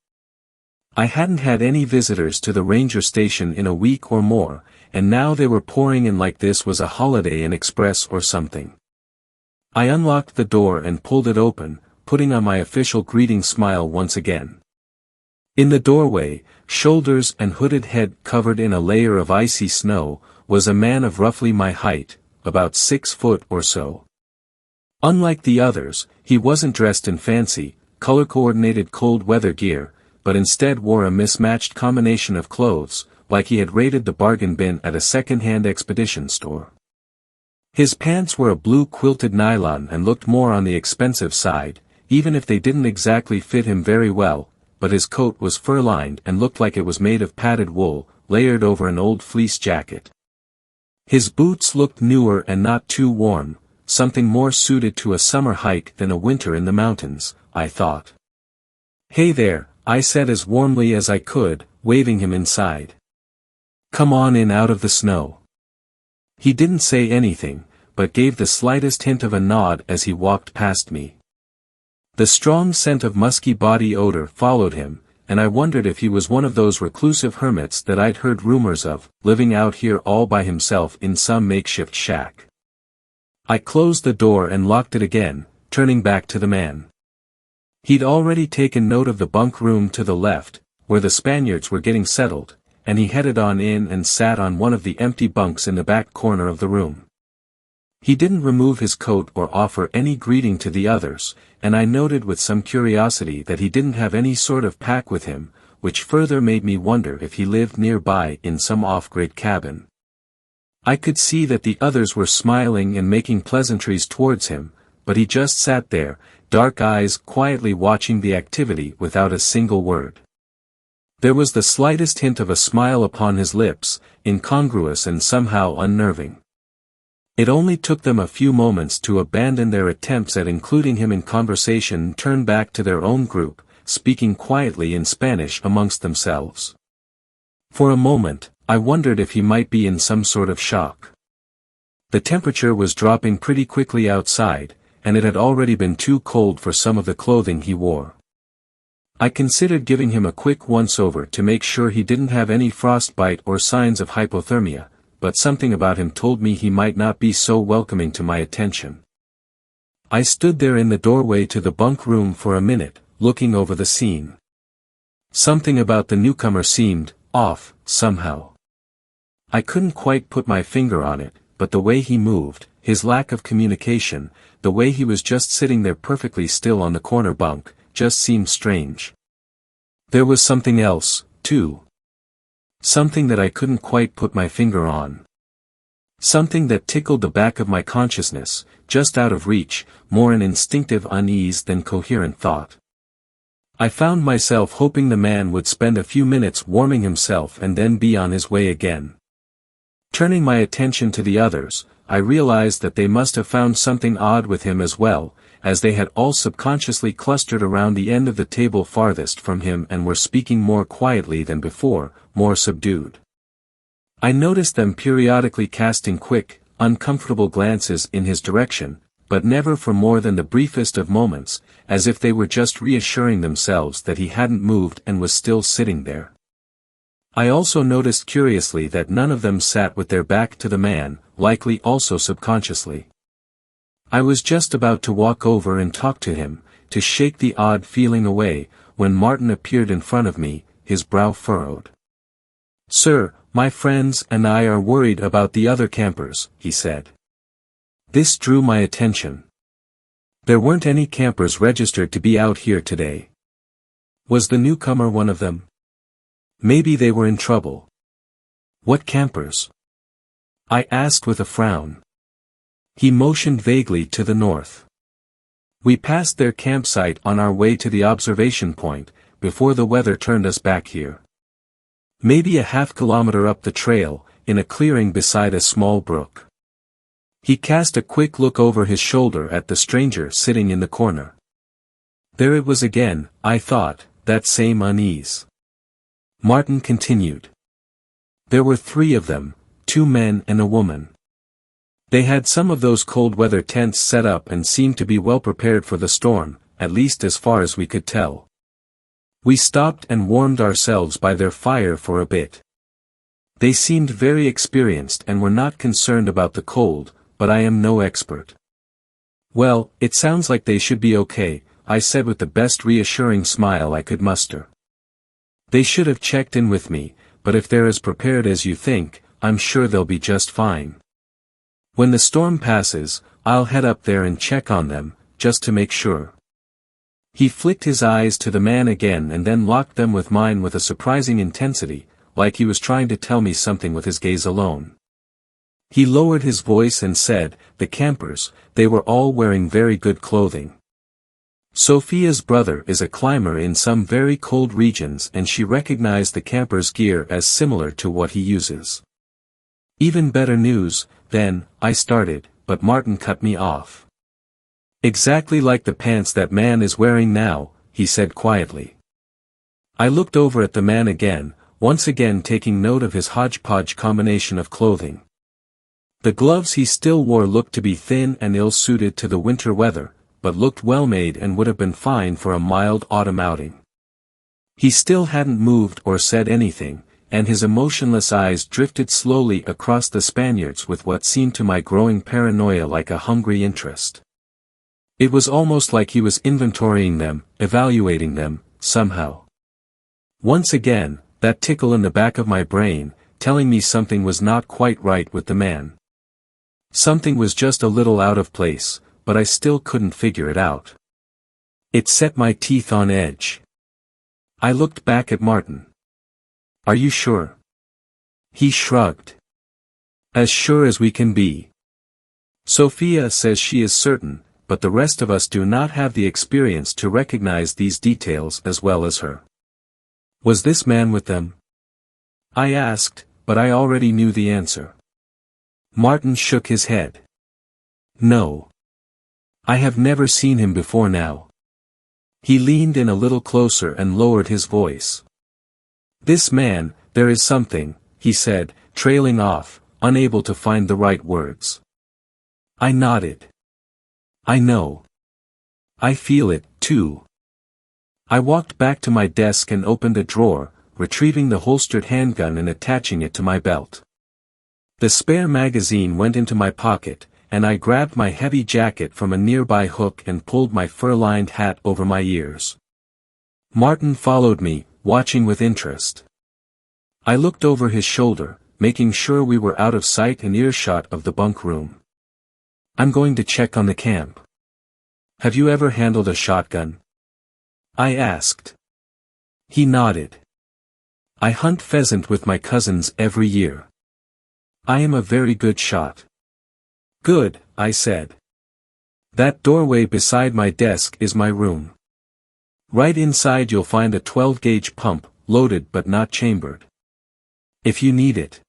I hadn't had any visitors to the ranger station in a week or more, and now they were pouring in like this was a Holiday Inn Express or something. I unlocked the door and pulled it open, putting on my official greeting smile once again. In the doorway, shoulders and hooded head covered in a layer of icy snow, was a man of roughly my height, about 6 foot or so. Unlike the others, he wasn't dressed in fancy, color-coordinated cold weather gear, but instead wore a mismatched combination of clothes, like he had raided the bargain bin at a second-hand expedition store. His pants were a blue quilted nylon and looked more on the expensive side, even if they didn't exactly fit him very well, but his coat was fur-lined and looked like it was made of padded wool, layered over an old fleece jacket. His boots looked newer and not too warm, something more suited to a summer hike than a winter in the mountains, I thought. "Hey there," I said as warmly as I could, waving him inside. "Come on in out of the snow." He didn't say anything, but gave the slightest hint of a nod as he walked past me. The strong scent of musky body odor followed him, and I wondered if he was one of those reclusive hermits that I'd heard rumors of, living out here all by himself in some makeshift shack. I closed the door and locked it again, turning back to the man. He'd already taken note of the bunk room to the left, where the Spaniards were getting settled, and he headed on in and sat on one of the empty bunks in the back corner of the room. He didn't remove his coat or offer any greeting to the others, and I noted with some curiosity that he didn't have any sort of pack with him, which further made me wonder if he lived nearby in some off-grid cabin. I could see that the others were smiling and making pleasantries towards him, but he just sat there, dark eyes quietly watching the activity without a single word. There was the slightest hint of a smile upon his lips, incongruous and somehow unnerving. It only took them a few moments to abandon their attempts at including him in conversation and turn back to their own group, speaking quietly in Spanish amongst themselves. For a moment, I wondered if he might be in some sort of shock. The temperature was dropping pretty quickly outside, and it had already been too cold for some of the clothing he wore. I considered giving him a quick once-over to make sure he didn't have any frostbite or signs of hypothermia, but something about him told me he might not be so welcoming to my attention. I stood there in the doorway to the bunk room for a minute, looking over the scene. Something about the newcomer seemed off, somehow. I couldn't quite put my finger on it, but the way he moved, his lack of communication, the way he was just sitting there perfectly still on the corner bunk, just seemed strange. There was something else, too. Something that I couldn't quite put my finger on. Something that tickled the back of my consciousness, just out of reach, more an instinctive unease than coherent thought. I found myself hoping the man would spend a few minutes warming himself and then be on his way again. Turning my attention to the others, I realized that they must have found something odd with him as well, as they had all subconsciously clustered around the end of the table farthest from him and were speaking more quietly than before, more subdued. I noticed them periodically casting quick, uncomfortable glances in his direction, but never for more than the briefest of moments, as if they were just reassuring themselves that he hadn't moved and was still sitting there. I also noticed curiously that none of them sat with their back to the man, likely also subconsciously. I was just about to walk over and talk to him, to shake the odd feeling away, when Martin appeared in front of me, his brow furrowed. "Sir, my friends and I are worried about the other campers," he said. This drew my attention. There weren't any campers registered to be out here today. Was the newcomer one of them? Maybe they were in trouble. "What campers?" I asked with a frown. He motioned vaguely to the north. We passed their campsite on our way to the observation point, before the weather turned us back here. Maybe a half-kilometer up the trail, in a clearing beside a small brook. He cast a quick look over his shoulder at the stranger sitting in the corner. There it was again, I thought, that same unease. Martin continued. There were 3 of them, 2 men and a woman. They had some of those cold weather tents set up and seemed to be well prepared for the storm, at least as far as we could tell. We stopped and warmed ourselves by their fire for a bit. They seemed very experienced and were not concerned about the cold, but I am no expert. Well, it sounds like they should be okay, I said with the best reassuring smile I could muster. They should have checked in with me, but if they're as prepared as you think, I'm sure they'll be just fine. When the storm passes, I'll head up there and check on them, just to make sure. He flicked his eyes to the man again and then locked them with mine with a surprising intensity, like he was trying to tell me something with his gaze alone. He lowered his voice and said, the campers, they were all wearing very good clothing. Sophia's brother is a climber in some very cold regions and she recognized the camper's gear as similar to what he uses. Even better news, then, I started, but Martin cut me off. Exactly like the pants that man is wearing now, he said quietly. I looked over at the man again, once again taking note of his hodgepodge combination of clothing. The gloves he still wore looked to be thin and ill-suited to the winter weather, but looked well-made and would have been fine for a mild autumn outing. He still hadn't moved or said anything, and his emotionless eyes drifted slowly across the Spaniards with what seemed to my growing paranoia like a hungry interest. It was almost like he was inventorying them, evaluating them, somehow. Once again, that tickle in the back of my brain, telling me something was not quite right with the man. Something was just a little out of place, but I still couldn't figure it out. It set my teeth on edge. I looked back at Martin. Are you sure? He shrugged. As sure as we can be. Sophia says she is certain, but the rest of us do not have the experience to recognize these details as well as her. Was this man with them? I asked, but I already knew the answer. Martin shook his head. No. I have never seen him before now. He leaned in a little closer and lowered his voice. This man, there is something, he said, trailing off, unable to find the right words. I nodded. I know. I feel it, too. I walked back to my desk and opened a drawer, retrieving the holstered handgun and attaching it to my belt. The spare magazine went into my pocket, and I grabbed my heavy jacket from a nearby hook and pulled my fur-lined hat over my ears. Martin followed me, watching with interest. I looked over his shoulder, making sure we were out of sight and earshot of the bunk room. I'm going to check on the camp. Have you ever handled a shotgun? I asked. He nodded. I hunt pheasant with my cousins every year. I am a very good shot. Good, I said. That doorway beside my desk is my room. Right inside you'll find a 12-gauge pump, loaded but not chambered. If you need it.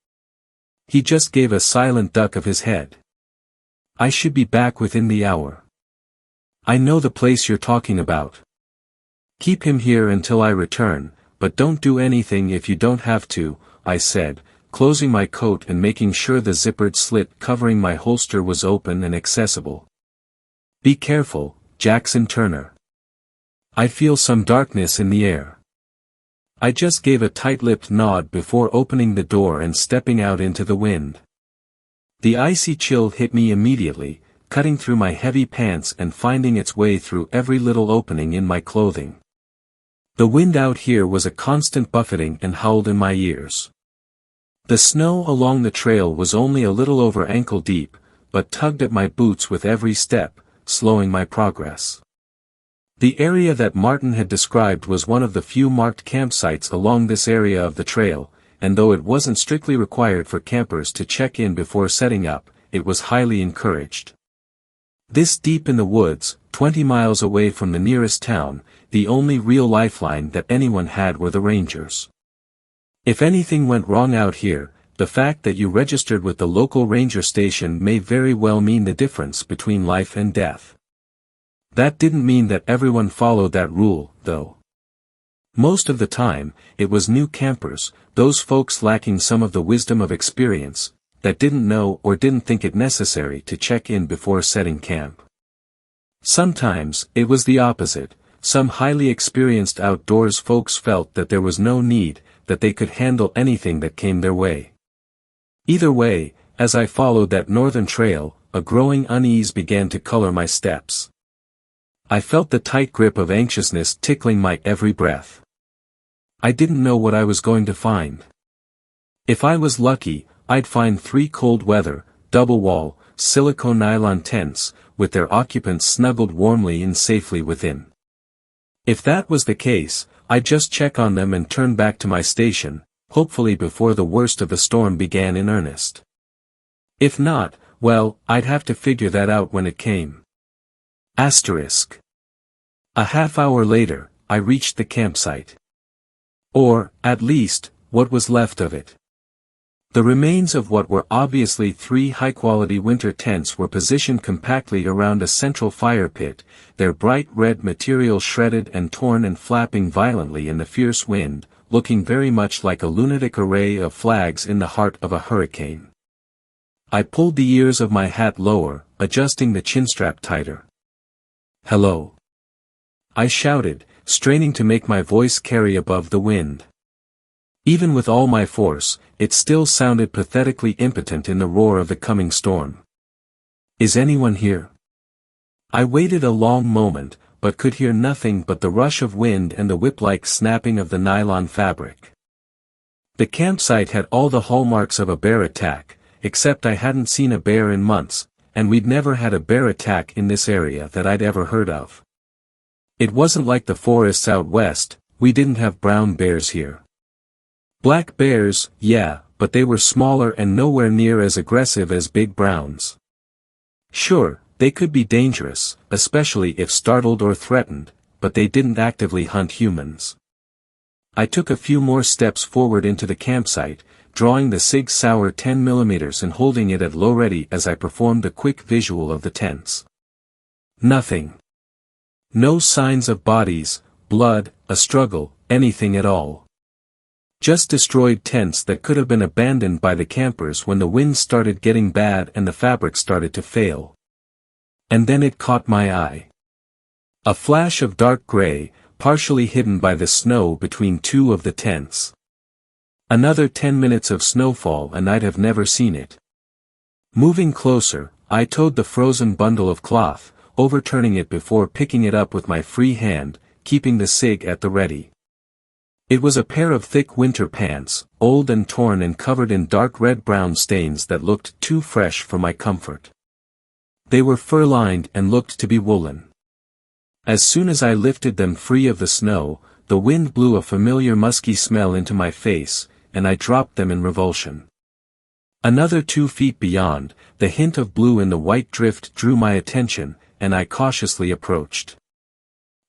He just gave a silent duck of his head. I should be back within the hour. I know the place you're talking about. Keep him here until I return, but don't do anything if you don't have to, I said, closing my coat and making sure the zippered slit covering my holster was open and accessible. Be careful, Jackson Turner. I feel some darkness in the air. I just gave a tight-lipped nod before opening the door and stepping out into the wind. The icy chill hit me immediately, cutting through my heavy pants and finding its way through every little opening in my clothing. The wind out here was a constant buffeting and howled in my ears. The snow along the trail was only a little over ankle deep, but tugged at my boots with every step, slowing my progress. The area that Martin had described was one of the few marked campsites along this area of the trail, and though it wasn't strictly required for campers to check in before setting up, it was highly encouraged. This deep in the woods, 20 miles away from the nearest town, the only real lifeline that anyone had were the rangers. If anything went wrong out here, the fact that you registered with the local ranger station may very well mean the difference between life and death. That didn't mean that everyone followed that rule, though. Most of the time, it was new campers, those folks lacking some of the wisdom of experience, that didn't know or didn't think it necessary to check in before setting camp. Sometimes, it was the opposite. Some highly experienced outdoors folks felt that there was no need, that they could handle anything that came their way. Either way, as I followed that northern trail, a growing unease began to color my steps. I felt the tight grip of anxiousness tickling my every breath. I didn't know what I was going to find. If I was lucky, I'd find 3 cold weather, double-wall, silicone nylon tents, with their occupants snuggled warmly and safely within. If that was the case, I'd just check on them and turn back to my station, hopefully before the worst of the storm began in earnest. If not, well, I'd have to figure that out when it came. Asterisk. A half hour later, I reached the campsite. Or, at least, what was left of it. The remains of what were obviously 3 high-quality winter tents were positioned compactly around a central fire pit, their bright red material shredded and torn and flapping violently in the fierce wind, looking very much like a lunatic array of flags in the heart of a hurricane. I pulled the ears of my hat lower, adjusting the chinstrap tighter. "Hello," I shouted, straining to make my voice carry above the wind. Even with all my force, it still sounded pathetically impotent in the roar of the coming storm. "Is anyone here?" I waited a long moment, but could hear nothing but the rush of wind and the whip-like snapping of the nylon fabric. The campsite had all the hallmarks of a bear attack, except I hadn't seen a bear in months, and we'd never had a bear attack in this area that I'd ever heard of. It wasn't like the forests out west, we didn't have brown bears here. Black bears, yeah, but they were smaller and nowhere near as aggressive as big browns. Sure, they could be dangerous, especially if startled or threatened, but they didn't actively hunt humans. I took a few more steps forward into the campsite, drawing the Sig Sauer 10mm and holding it at low ready as I performed a quick visual of the tents. Nothing. No signs of bodies, blood, a struggle, anything at all. Just destroyed tents that could have been abandoned by the campers when the wind started getting bad and the fabric started to fail. And then it caught my eye. A flash of dark gray, partially hidden by the snow between 2 of the tents. Another 10 minutes of snowfall and I'd have never seen it. Moving closer, I towed the frozen bundle of cloth, overturning it before picking it up with my free hand, keeping the Sig at the ready. It was a pair of thick winter pants, old and torn and covered in dark red-brown stains that looked too fresh for my comfort. They were fur-lined and looked to be woolen. As soon as I lifted them free of the snow, the wind blew a familiar musky smell into my face, and I dropped them in revulsion. Another 2 feet beyond, the hint of blue in the white drift drew my attention, and I cautiously approached.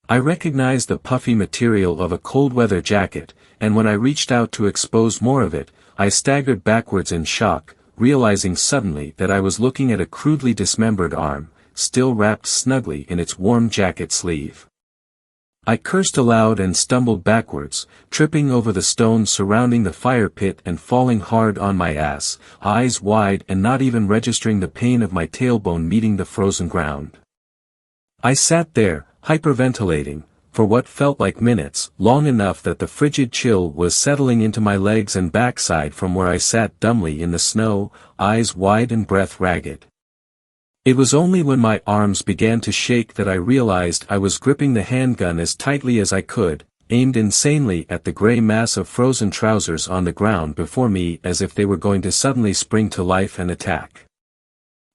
I recognized the puffy material of a cold-weather jacket, and when I reached out to expose more of it, I staggered backwards in shock, realizing suddenly that I was looking at a crudely dismembered arm, still wrapped snugly in its warm jacket sleeve. I cursed aloud and stumbled backwards, tripping over the stones surrounding the fire pit and falling hard on my ass, eyes wide and not even registering the pain of my tailbone meeting the frozen ground. I sat there, hyperventilating, for what felt like minutes, long enough that the frigid chill was settling into my legs and backside from where I sat dumbly in the snow, eyes wide and breath ragged. It was only when my arms began to shake that I realized I was gripping the handgun as tightly as I could, aimed insanely at the gray mass of frozen trousers on the ground before me as if they were going to suddenly spring to life and attack.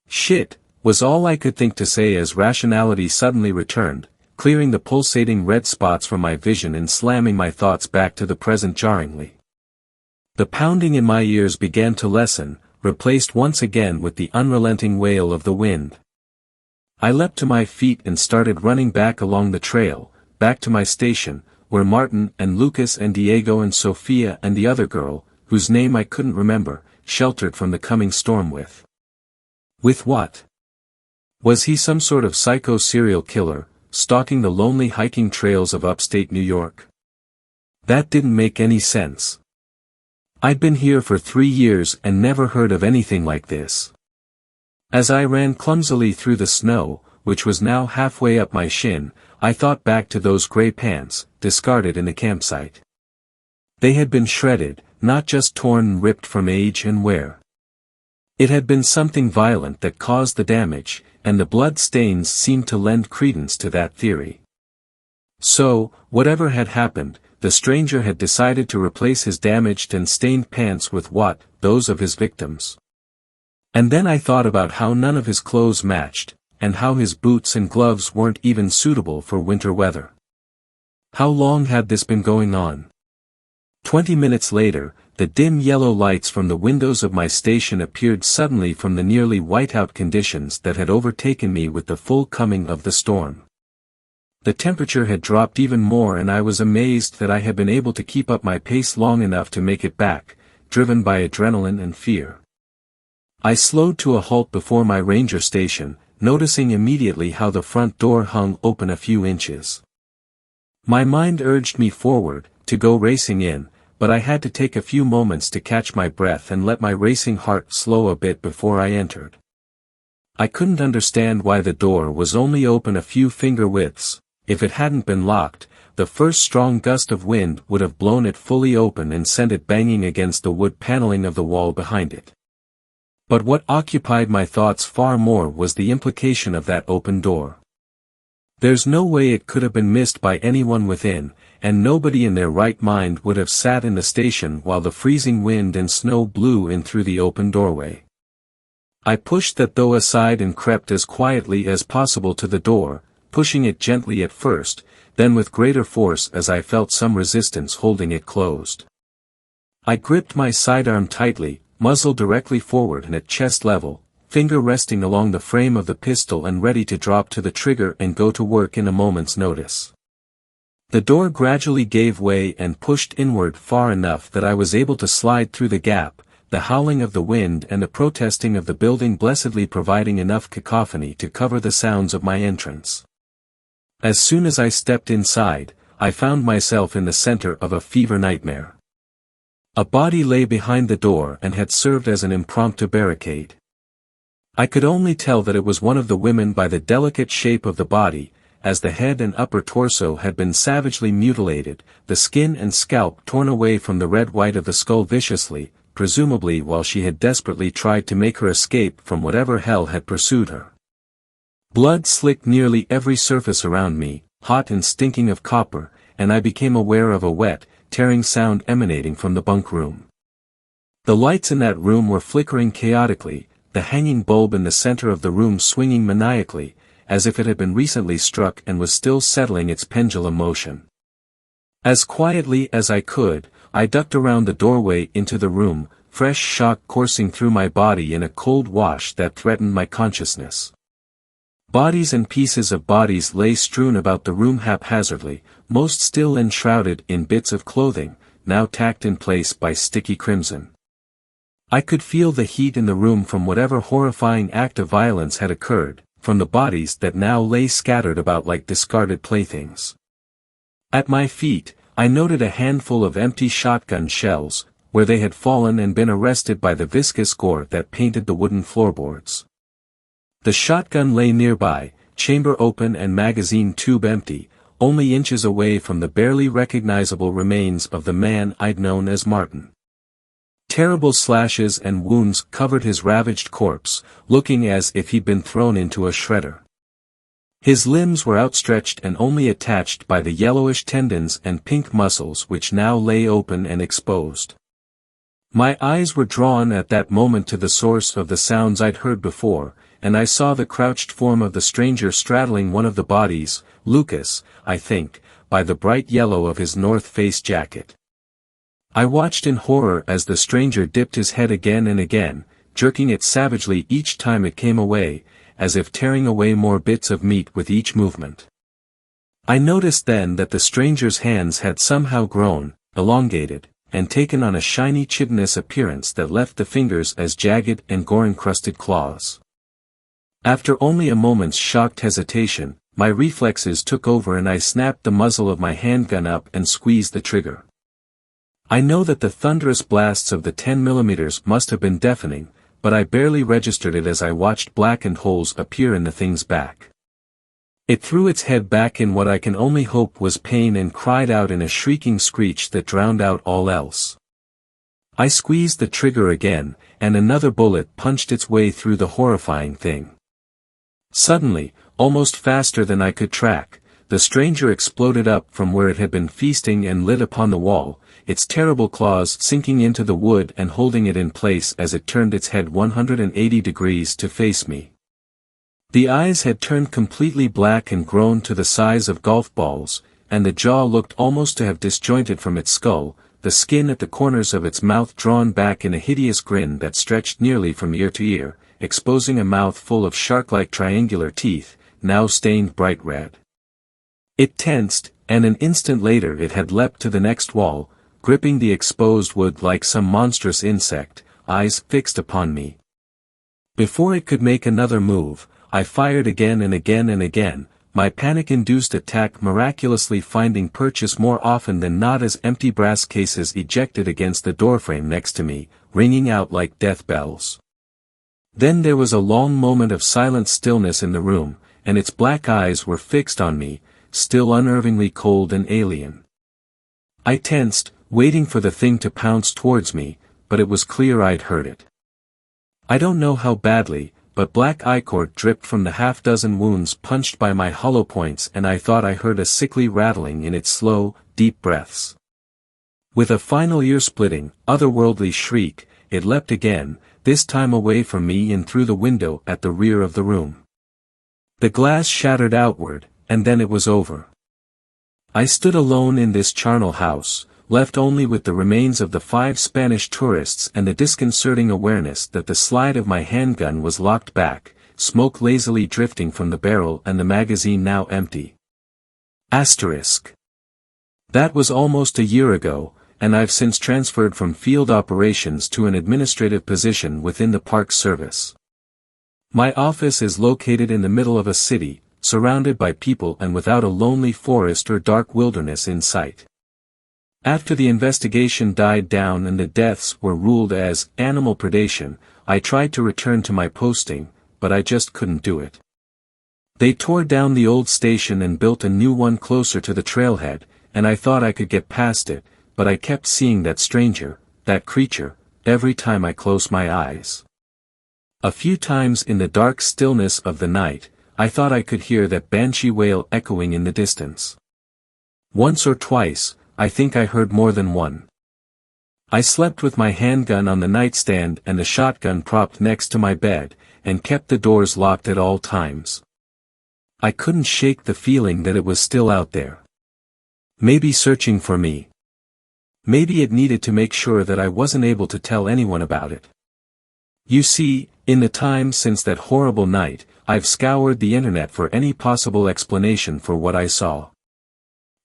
"Shit," was all I could think to say as rationality suddenly returned, clearing the pulsating red spots from my vision and slamming my thoughts back to the present jarringly. The pounding in my ears began to lessen, replaced once again with the unrelenting wail of the wind. I leapt to my feet and started running back along the trail, back to my station, where Martin and Lucas and Diego and Sophia and the other girl, whose name I couldn't remember, sheltered from the coming storm with. With what? Was he some sort of psycho serial killer, stalking the lonely hiking trails of upstate New York? That didn't make any sense. I'd been here for 3 years and never heard of anything like this. As I ran clumsily through the snow, which was now halfway up my shin, I thought back to those gray pants, discarded in the campsite. They had been shredded, not just torn and ripped from age and wear. It had been something violent that caused the damage, and the blood stains seemed to lend credence to that theory. So, whatever had happened, the stranger had decided to replace his damaged and stained pants with those of his victims. And then I thought about how none of his clothes matched, and how his boots and gloves weren't even suitable for winter weather. How long had this been going on? 20 minutes later, the dim yellow lights from the windows of my station appeared suddenly from the nearly whiteout conditions that had overtaken me with the full coming of the storm. The temperature had dropped even more, and I was amazed that I had been able to keep up my pace long enough to make it back, driven by adrenaline and fear. I slowed to a halt before my ranger station, noticing immediately how the front door hung open a few inches. My mind urged me forward, to go racing in, but I had to take a few moments to catch my breath and let my racing heart slow a bit before I entered. I couldn't understand why the door was only open a few finger widths. If it hadn't been locked, the first strong gust of wind would have blown it fully open and sent it banging against the wood paneling of the wall behind it. But what occupied my thoughts far more was the implication of that open door. There's no way it could have been missed by anyone within, and nobody in their right mind would have sat in the station while the freezing wind and snow blew in through the open doorway. I pushed that door aside and crept as quietly as possible to the door, pushing it gently at first, then with greater force as I felt some resistance holding it closed. I gripped my sidearm tightly, muzzle directly forward and at chest level, finger resting along the frame of the pistol and ready to drop to the trigger and go to work in a moment's notice. The door gradually gave way and pushed inward far enough that I was able to slide through the gap, the howling of the wind and the protesting of the building blessedly providing enough cacophony to cover the sounds of my entrance. As soon as I stepped inside, I found myself in the center of a fever nightmare. A body lay behind the door and had served as an impromptu barricade. I could only tell that it was one of the women by the delicate shape of the body, as the head and upper torso had been savagely mutilated, the skin and scalp torn away from the red white of the skull viciously, presumably while she had desperately tried to make her escape from whatever hell had pursued her. Blood slicked nearly every surface around me, hot and stinking of copper, and I became aware of a wet, tearing sound emanating from the bunk room. The lights in that room were flickering chaotically, the hanging bulb in the center of the room swinging maniacally, as if it had been recently struck and was still settling its pendulum motion. As quietly as I could, I ducked around the doorway into the room, fresh shock coursing through my body in a cold wash that threatened my consciousness. Bodies and pieces of bodies lay strewn about the room haphazardly, most still enshrouded in bits of clothing, now tacked in place by sticky crimson. I could feel the heat in the room from whatever horrifying act of violence had occurred, from the bodies that now lay scattered about like discarded playthings. At my feet, I noted a handful of empty shotgun shells, where they had fallen and been arrested by the viscous gore that painted the wooden floorboards. The shotgun lay nearby, chamber open and magazine tube empty, only inches away from the barely recognizable remains of the man I'd known as Martin. Terrible slashes and wounds covered his ravaged corpse, looking as if he'd been thrown into a shredder. His limbs were outstretched and only attached by the yellowish tendons and pink muscles which now lay open and exposed. My eyes were drawn at that moment to the source of the sounds I'd heard before, and I saw the crouched form of the stranger straddling one of the bodies, Lucas, I think, by the bright yellow of his North Face jacket. I watched in horror as the stranger dipped his head again and again, jerking it savagely each time it came away, as if tearing away more bits of meat with each movement. I noticed then that the stranger's hands had somehow grown, elongated, and taken on a shiny chitinous appearance that left the fingers as jagged and gore-encrusted claws. After only a moment's shocked hesitation, My reflexes took over and I snapped the muzzle of my handgun up and squeezed the trigger. I know that the thunderous blasts of the 10mm must have been deafening, but I barely registered it as I watched blackened holes appear in the thing's back. It threw its head back in what I can only hope was pain and cried out in a shrieking screech that drowned out all else. I squeezed the trigger again, and another bullet punched its way through the horrifying thing. Suddenly, almost faster than I could track, the stranger exploded up from where it had been feasting and lit upon the wall, its terrible claws sinking into the wood and holding it in place as it turned its head 180 degrees to face me. The eyes had turned completely black and grown to the size of golf balls, and the jaw looked almost to have disjointed from its skull, the skin at the corners of its mouth drawn back in a hideous grin that stretched nearly from ear to ear, exposing a mouth full of shark-like triangular teeth, now stained bright red. It tensed, and an instant later it had leapt to the next wall, gripping the exposed wood like some monstrous insect, eyes fixed upon me. Before it could make another move, I fired again and again and again, my panic-induced attack miraculously finding purchase more often than not as empty brass cases ejected against the doorframe next to me, ringing out like death bells. Then there was a long moment of silent stillness in the room, and its black eyes were fixed on me, still unnervingly cold and alien. I tensed, waiting for the thing to pounce towards me, but it was clear I'd heard it. I don't know how badly, but black ichor dripped from the half-dozen wounds punched by my hollow points, and I thought I heard a sickly rattling in its slow, deep breaths. With a final ear-splitting, otherworldly shriek, it leapt again, this time away from me and through the window at the rear of the room. The glass shattered outward, and then it was over. I stood alone in this charnel house, left only with the remains of the 5 Spanish tourists and the disconcerting awareness that the slide of my handgun was locked back, smoke lazily drifting from the barrel and the magazine now empty. Asterisk. That was almost a year ago, and I've since transferred from field operations to an administrative position within the Park Service. My office is located in the middle of a city, surrounded by people and without a lonely forest or dark wilderness in sight. After the investigation died down and the deaths were ruled as animal predation, I tried to return to my posting, but I just couldn't do it. They tore down the old station and built a new one closer to the trailhead, and I thought I could get past it, but I kept seeing that stranger, that creature, every time I closed my eyes. A few times in the dark stillness of the night, I thought I could hear that banshee wail echoing in the distance. Once or twice, I think I heard more than one. I slept with my handgun on the nightstand and the shotgun propped next to my bed, and kept the doors locked at all times. I couldn't shake the feeling that it was still out there. Maybe searching for me. Maybe it needed to make sure that I wasn't able to tell anyone about it. You see, in the time since that horrible night, I've scoured the internet for any possible explanation for what I saw.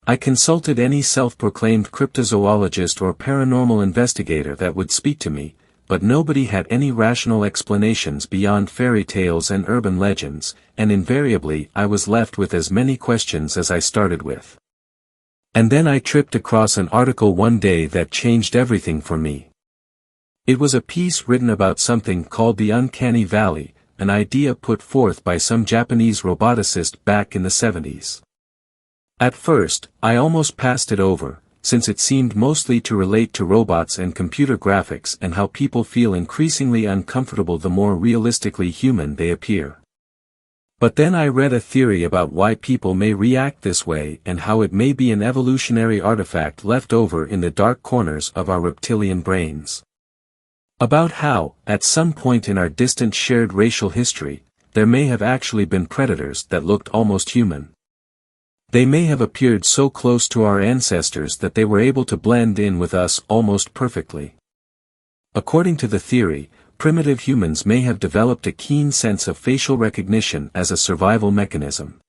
I consulted any self-proclaimed cryptozoologist or paranormal investigator that would speak to me, but nobody had any rational explanations beyond fairy tales and urban legends, and invariably I was left with as many questions as I started with. And then I tripped across an article one day that changed everything for me. It was a piece written about something called the Uncanny Valley, an idea put forth by some Japanese roboticist back in the 70s. At first, I almost passed it over, since it seemed mostly to relate to robots and computer graphics and how people feel increasingly uncomfortable the more realistically human they appear. But then I read a theory about why people may react this way and how it may be an evolutionary artifact left over in the dark corners of our reptilian brains. About how, at some point in our distant shared racial history, there may have actually been predators that looked almost human. They may have appeared so close to our ancestors that they were able to blend in with us almost perfectly. According to the theory, primitive humans may have developed a keen sense of facial recognition as a survival mechanism.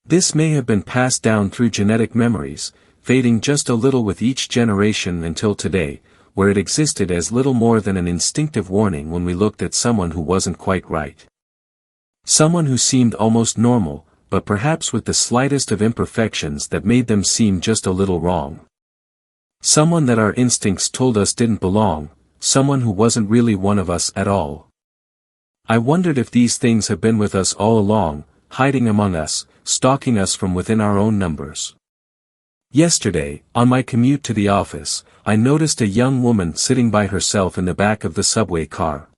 This may have been passed down through genetic memories, fading just a little with each generation until today, where it existed as little more than an instinctive warning when we looked at someone who wasn't quite right. Someone who seemed almost normal, but perhaps with the slightest of imperfections that made them seem just a little wrong. Someone that our instincts told us didn't belong, someone who wasn't really one of us at all. I wondered if these things have been with us all along, hiding among us, stalking us from within our own numbers. Yesterday, on my commute to the office, I noticed a young woman sitting by herself in the back of the subway car.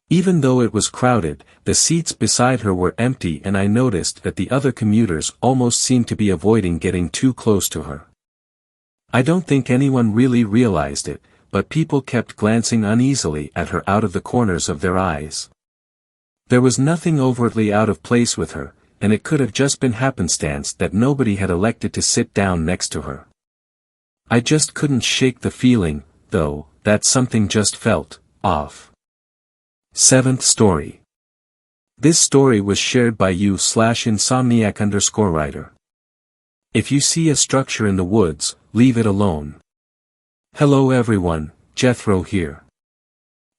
Even though it was crowded, the seats beside her were empty, and I noticed that the other commuters almost seemed to be avoiding getting too close to her. I don't think anyone really realized it, but people kept glancing uneasily at her out of the corners of their eyes. There was nothing overtly out of place with her, and it could have just been happenstance that nobody had elected to sit down next to her. I just couldn't shake the feeling, though, that something just felt off. 7th story. This story was shared by you/insomniac_writer. If you see a structure in the woods, leave it alone. Hello everyone, Jethro here.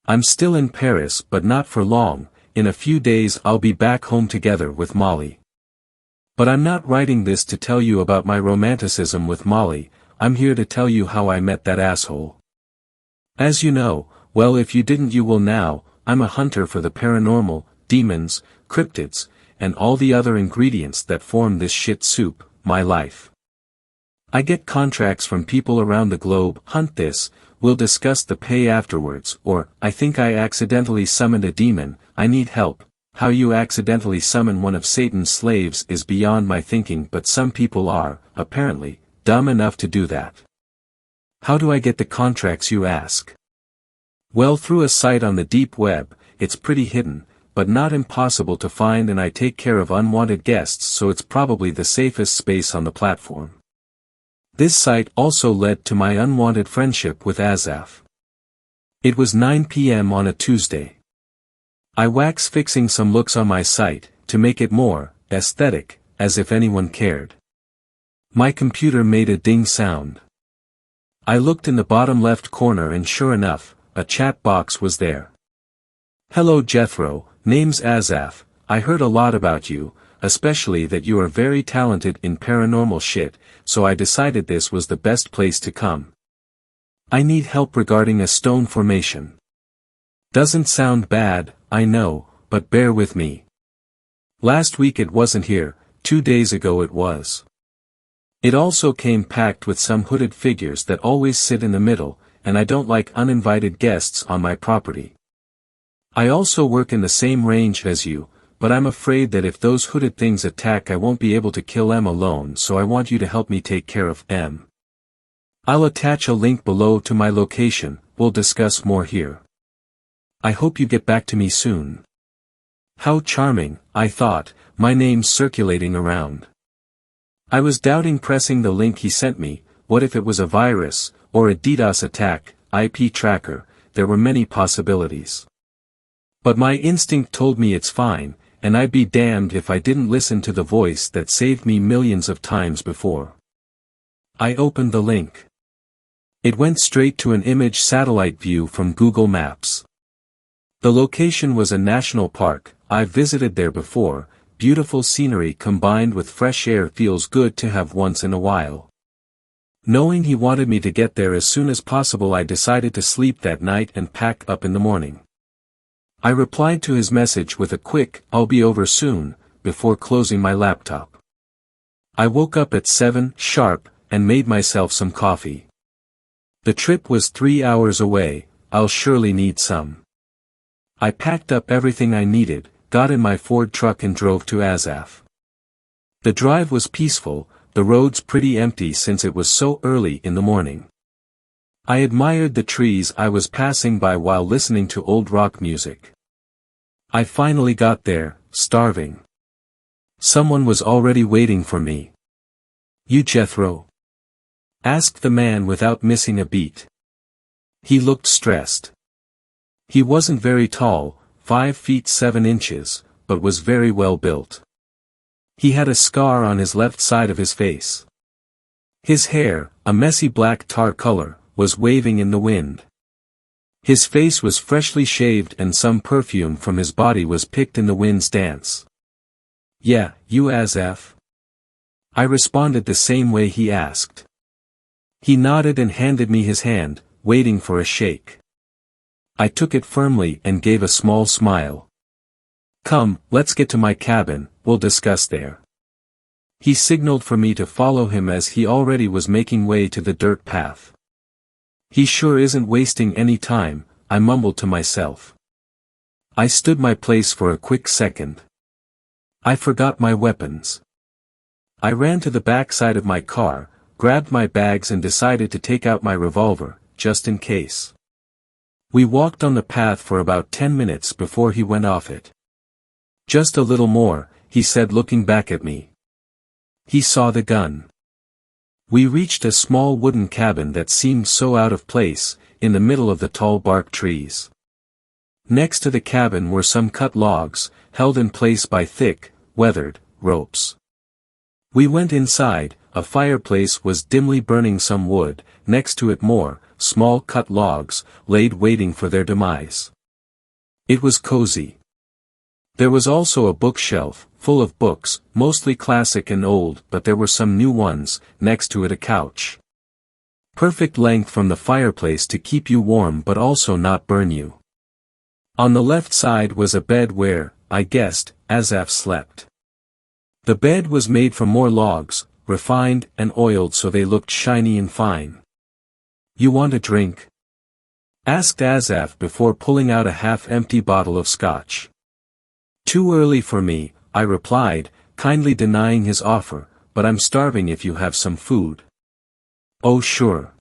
I'm still in Paris, but not for long. In a few days I'll be back home together with Molly. But I'm not writing this to tell you about my romanticism with Molly, I'm here to tell you how I met that asshole. As you know, well if you didn't you will now, I'm a hunter for the paranormal, demons, cryptids, and all the other ingredients that form this shit soup, my life. I get contracts from people around the globe, hunt this, we'll discuss the pay afterwards, or, I think I accidentally summoned a demon, I need help. How you accidentally summon one of Satan's slaves is beyond my thinking, but some people are, apparently, dumb enough to do that. How do I get the contracts you ask? Well, through a site on the deep web, it's pretty hidden, but not impossible to find, and I take care of unwanted guests, so it's probably the safest space on the platform. This site also led to my unwanted friendship with Azaf. It was 9 p.m. on a Tuesday. I wax fixing some looks on my site, to make it more aesthetic, as if anyone cared. My computer made a ding sound. I looked in the bottom left corner and sure enough, a chat box was there. Hello Jethro, name's Azaf, I heard a lot about you, especially that you are very talented in paranormal shit, so I decided this was the best place to come. I need help regarding a stone formation. Doesn't sound bad, I know, but bear with me. Last week it wasn't here, 2 days ago it was. It also came packed with some hooded figures that always sit in the middle, and I don't like uninvited guests on my property. I also work in the same range as you, but I'm afraid that if those hooded things attack I won't be able to kill them alone, so I want you to help me take care of them. I'll attach a link below to my location, we'll discuss more here. I hope you get back to me soon. How charming, I thought, my name's circulating around. I was doubting pressing the link he sent me, what if it was a virus, or a DDoS attack, IP tracker, there were many possibilities. But my instinct told me it's fine, and I'd be damned if I didn't listen to the voice that saved me millions of times before. I opened the link. It went straight to an image satellite view from Google Maps. The location was a national park, I've visited there before, beautiful scenery combined with fresh air feels good to have once in a while. Knowing he wanted me to get there as soon as possible, I decided to sleep that night and pack up in the morning. I replied to his message with a quick, "I'll be over soon," before closing my laptop. I woke up at 7 sharp, and made myself some coffee. The trip was 3 hours away, I'll surely need some. I packed up everything I needed, got in my Ford truck and drove to Azaf. The drive was peaceful, the roads pretty empty since it was so early in the morning. I admired the trees I was passing by while listening to old rock music. I finally got there, starving. Someone was already waiting for me. "You Jethro?" asked the man without missing a beat. He looked stressed. He wasn't very tall, 5 feet 7 inches, but was very well built. He had a scar on his left side of his face. His hair, a messy black tar color, was waving in the wind. His face was freshly shaved and some perfume from his body was picked in the wind's dance. Yeah, you Azaf? I responded the same way he asked. He nodded and handed me his hand, waiting for a shake. I took it firmly and gave a small smile. Come, let's get to my cabin, we'll discuss there. He signaled for me to follow him as he already was making way to the dirt path. He sure isn't wasting any time, I mumbled to myself. I stood my place for a quick second. I forgot my weapons. I ran to the back side of my car, grabbed my bags and decided to take out my revolver, just in case. We walked on the path for about 10 minutes before he went off it. Just a little more, he said looking back at me. He saw the gun. We reached a small wooden cabin that seemed so out of place, in the middle of the tall bark trees. Next to the cabin were some cut logs, held in place by thick, weathered, ropes. We went inside, a fireplace was dimly burning some wood, next to it more, small cut logs, laid waiting for their demise. It was cozy. There was also a bookshelf, full of books, mostly classic and old, but there were some new ones, next to it a couch. Perfect length from the fireplace to keep you warm but also not burn you. On the left side was a bed where, I guessed, Azaf slept. The bed was made from more logs, refined and oiled so they looked shiny and fine. You want a drink? Asked Azaf before pulling out a half-empty bottle of scotch. Too early for me, I replied, kindly denying his offer, but I'm starving if you have some food. Oh sure.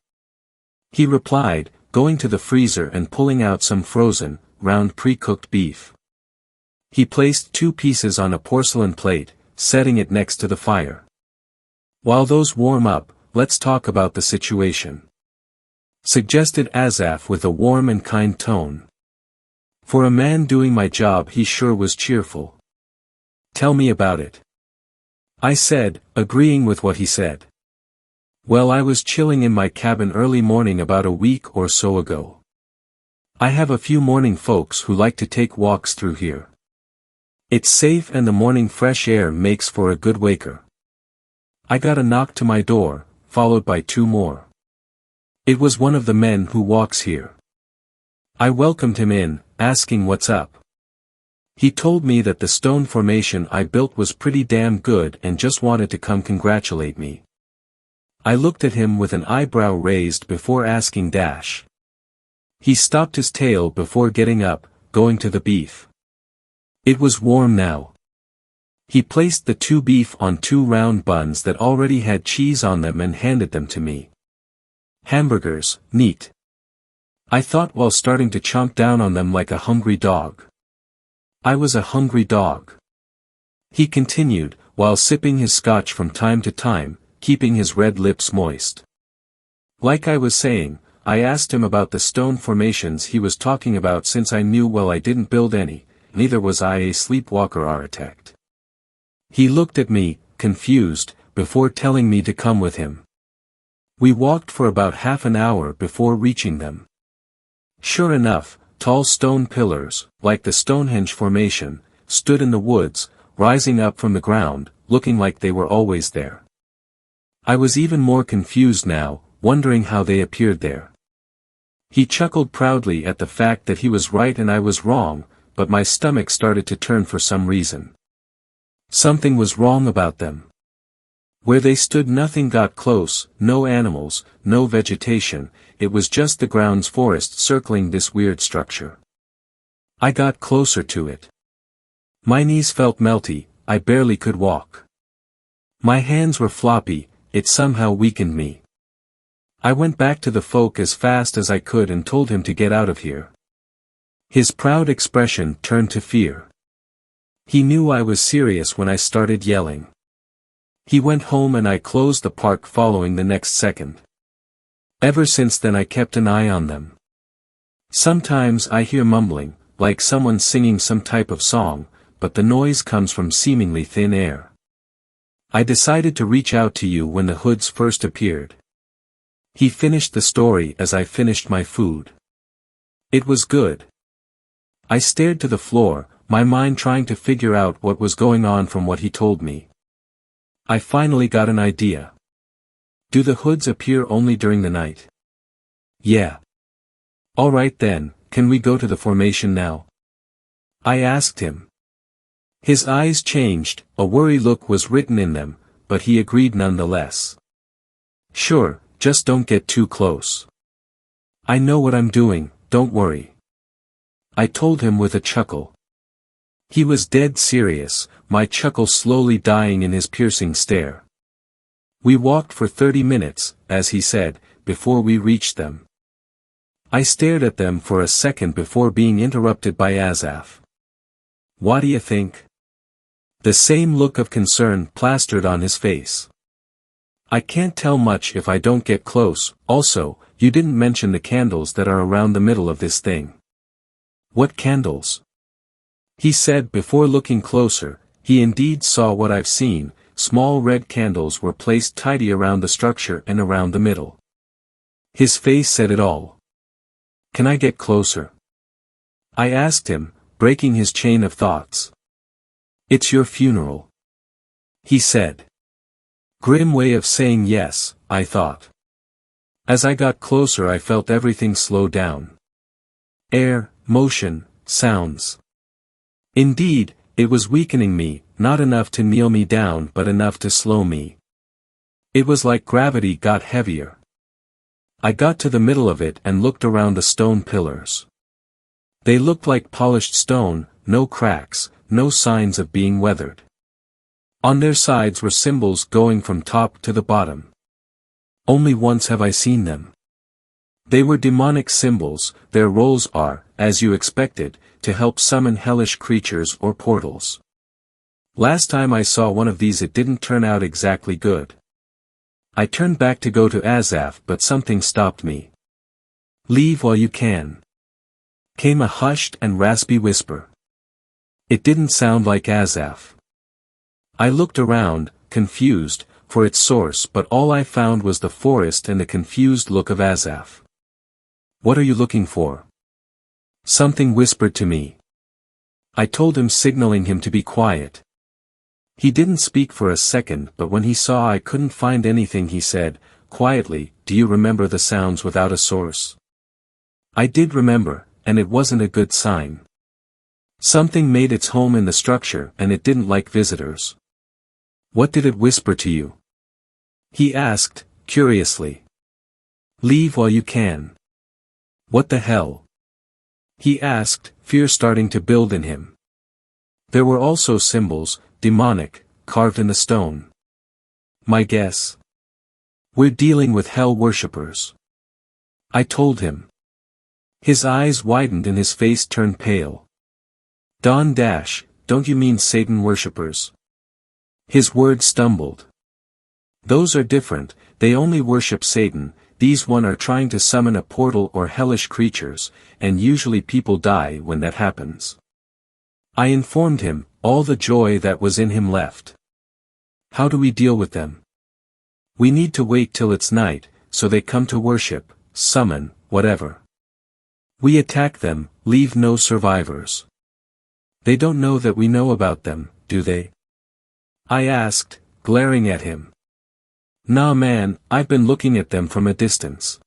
He replied, going to the freezer and pulling out some frozen, round pre-cooked beef. He placed 2 pieces on a porcelain plate, setting it next to the fire. While those warm up, let's talk about the situation. Suggested Azaf with a warm and kind tone. For a man doing my job he sure was cheerful. Tell me about it. I said, agreeing with what he said. Well, I was chilling in my cabin early morning about a week or so ago. I have a few morning folks who like to take walks through here. It's safe and the morning fresh air makes for a good waker. I got a knock to my door, followed by 2 more. It was one of the men who walks here. I welcomed him in, asking what's up. He told me that the stone formation I built was pretty damn good and just wanted to come congratulate me. I looked at him with an eyebrow raised before asking dash. He stopped his tail before getting up, going to the beef. It was warm now. He placed the 2 beef on 2 round buns that already had cheese on them and handed them to me. Hamburgers, neat. I thought while starting to chomp down on them like a hungry dog. I was a hungry dog. He continued, while sipping his scotch from time to time, keeping his red lips moist. Like I was saying, I asked him about the stone formations he was talking about since I knew well I didn't build any, neither was I a sleepwalker architect. He looked at me, confused, before telling me to come with him. We walked for about half an hour before reaching them. Sure enough, tall stone pillars, like the Stonehenge formation, stood in the woods, rising up from the ground, looking like they were always there. I was even more confused now, wondering how they appeared there. He chuckled proudly at the fact that he was right and I was wrong, but my stomach started to turn for some reason. Something was wrong about them. Where they stood nothing got close, no animals, no vegetation, it was just the ground's forest circling this weird structure. I got closer to it. My knees felt melty, I barely could walk. My hands were floppy, it somehow weakened me. I went back to the folk as fast as I could and told him to get out of here. His proud expression turned to fear. He knew I was serious when I started yelling. He went home and I closed the park following the next second. Ever since then I kept an eye on them. Sometimes I hear mumbling, like someone singing some type of song, but the noise comes from seemingly thin air. I decided to reach out to you when the hoods first appeared. He finished the story as I finished my food. It was good. I stared to the floor, my mind trying to figure out what was going on from what he told me. I finally got an idea. Do the hoods appear only during the night? Yeah. Alright then, can we go to the formation now? I asked him. His eyes changed, a worry look was written in them, but he agreed nonetheless. Sure, just don't get too close. I know what I'm doing, don't worry. I told him with a chuckle. He was dead serious, my chuckle slowly dying in his piercing stare. We walked for 30 minutes, as he said, before we reached them. I stared at them for a second before being interrupted by Azaf. What do you think? The same look of concern plastered on his face. I can't tell much if I don't get close. Also, you didn't mention the candles that are around the middle of this thing. What candles? He said before looking closer. He indeed saw what I've seen. Small red candles were placed tidy around the structure and around the middle. His face said it all. Can I get closer? I asked him, breaking his chain of thoughts. It's your funeral. He said. Grim way of saying yes, I thought. As I got closer I felt everything slow down. Air, motion, sounds. Indeed, it was weakening me, not enough to kneel me down but enough to slow me. It was like gravity got heavier. I got to the middle of it and looked around the stone pillars. They looked like polished stone, no cracks, no signs of being weathered. On their sides were symbols going from top to the bottom. Only once have I seen them. They were demonic symbols. Their roles are, as you expected, to help summon hellish creatures or portals. Last time I saw one of these it didn't turn out exactly good. I turned back to go to Azaf but something stopped me. Leave while you can. Came a hushed and raspy whisper. It didn't sound like Azaf. I looked around, confused, for its source but all I found was the forest and the confused look of Azaf. What are you looking for? Something whispered to me. I told him, signaling him to be quiet. He didn't speak for a second but when he saw I couldn't find anything he said, quietly, do you remember the sounds without a source? I did remember, and it wasn't a good sign. Something made its home in the structure and it didn't like visitors. What did it whisper to you? He asked, curiously. Leave while you can. What the hell? He asked, fear starting to build in him. There were also symbols, demonic, carved in the stone. My guess? We're dealing with hell worshippers. I told him. His eyes widened and his face turned pale. Don't you mean Satan worshippers? His words stumbled. Those are different, they only worship Satan. These one are trying to summon a portal or hellish creatures, and usually people die when that happens. I informed him, all the joy that was in him left. How do we deal with them? We need to wait till it's night, so they come to worship, summon, whatever. We attack them, leave no survivors. They don't know that we know about them, do they? I asked, glaring at him. Nah man, I've been looking at them from a distance.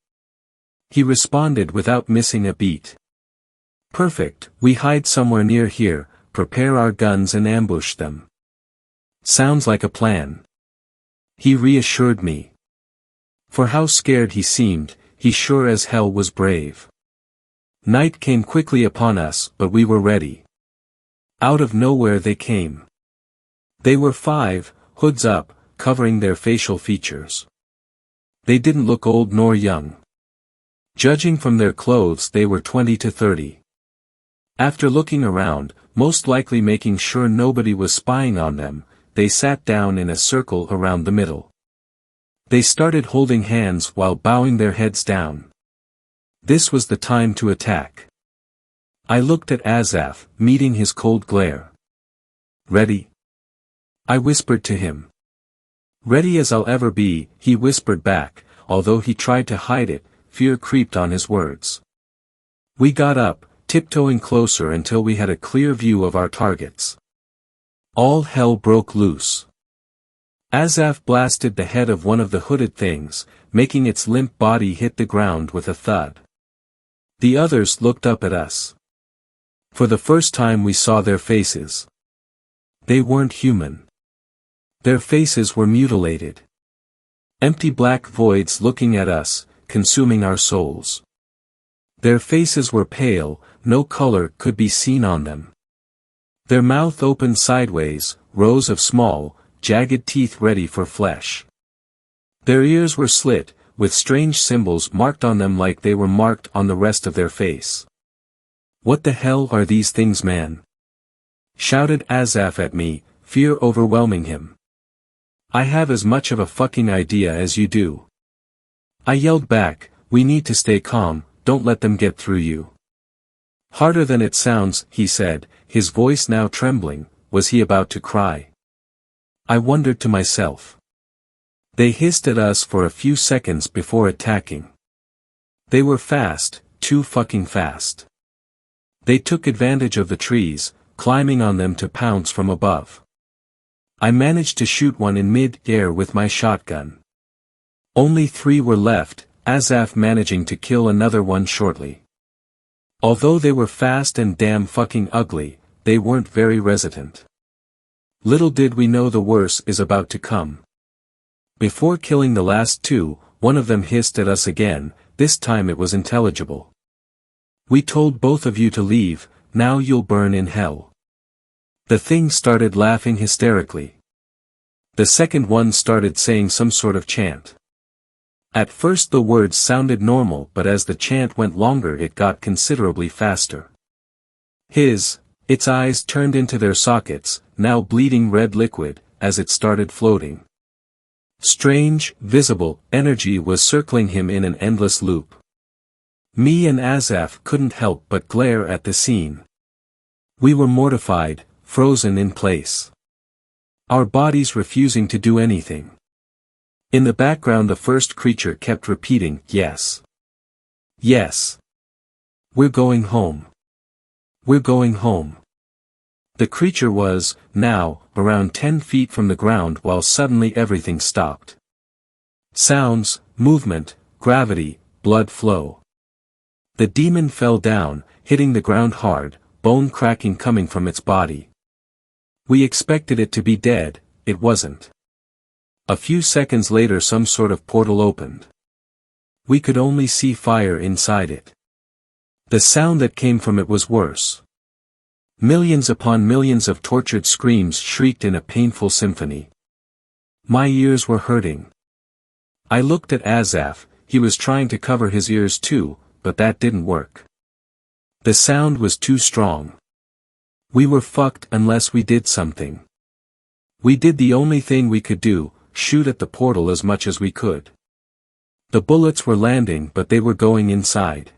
He responded without missing a beat. Perfect, we hide somewhere near here, prepare our guns and ambush them. Sounds like a plan. He reassured me. For how scared he seemed, he sure as hell was brave. Night came quickly upon us but we were ready. Out of nowhere they came. They were 5, hoods up, covering their facial features. They didn't look old nor young. Judging from their clothes they were 20 to 30. After looking around, most likely making sure nobody was spying on them, they sat down in a circle around the middle. They started holding hands while bowing their heads down. This was the time to attack. I looked at Azaf, meeting his cold glare. Ready? I whispered to him. Ready as I'll ever be, he whispered back, although he tried to hide it, fear creeped on his words. We got up, tiptoeing closer until we had a clear view of our targets. All hell broke loose. Azaf blasted the head of one of the hooded things, making its limp body hit the ground with a thud. The others looked up at us. For the first time we saw their faces. They weren't human. Their faces were mutilated. Empty black voids looking at us, consuming our souls. Their faces were pale, no color could be seen on them. Their mouth opened sideways, rows of small, jagged teeth ready for flesh. Their ears were slit, with strange symbols marked on them like they were marked on the rest of their face. "What the hell are these things, man?" shouted Azaf at me, fear overwhelming him. "I have as much of a fucking idea as you do." I yelled back, "We need to stay calm, don't let them get through you." "Harder than it sounds," he said, his voice now trembling. Was he about to cry? I wondered to myself. They hissed at us for a few seconds before attacking. They were fast, too fucking fast. They took advantage of the trees, climbing on them to pounce from above. I managed to shoot one in mid-air with my shotgun. Only 3 were left, Azaf managing to kill another one shortly. Although they were fast and damn fucking ugly, they weren't very resilient. Little did we know the worst is about to come. Before killing the last 2, one of them hissed at us again, this time it was intelligible. "We told both of you to leave, now you'll burn in hell." The thing started laughing hysterically. The second one started saying some sort of chant. At first the words sounded normal, but as the chant went longer it got considerably faster. Its eyes turned into their sockets, now bleeding red liquid, as it started floating. Strange, visible, energy was circling him in an endless loop. Me and Azaf couldn't help but glare at the scene. We were mortified, frozen in place. Our bodies refusing to do anything. In the background the first creature kept repeating, "Yes. Yes. We're going home. We're going home." The creature was, now, around 10 feet from the ground while suddenly everything stopped. Sounds, movement, gravity, blood flow. The demon fell down, hitting the ground hard, bone cracking coming from its body. We expected it to be dead, it wasn't. A few seconds later some sort of portal opened. We could only see fire inside it. The sound that came from it was worse. Millions upon millions of tortured screams shrieked in a painful symphony. My ears were hurting. I looked at Azaf, he was trying to cover his ears too, but that didn't work. The sound was too strong. We were fucked unless we did something. We did the only thing we could do, shoot at the portal as much as we could. The bullets were landing but they were going inside.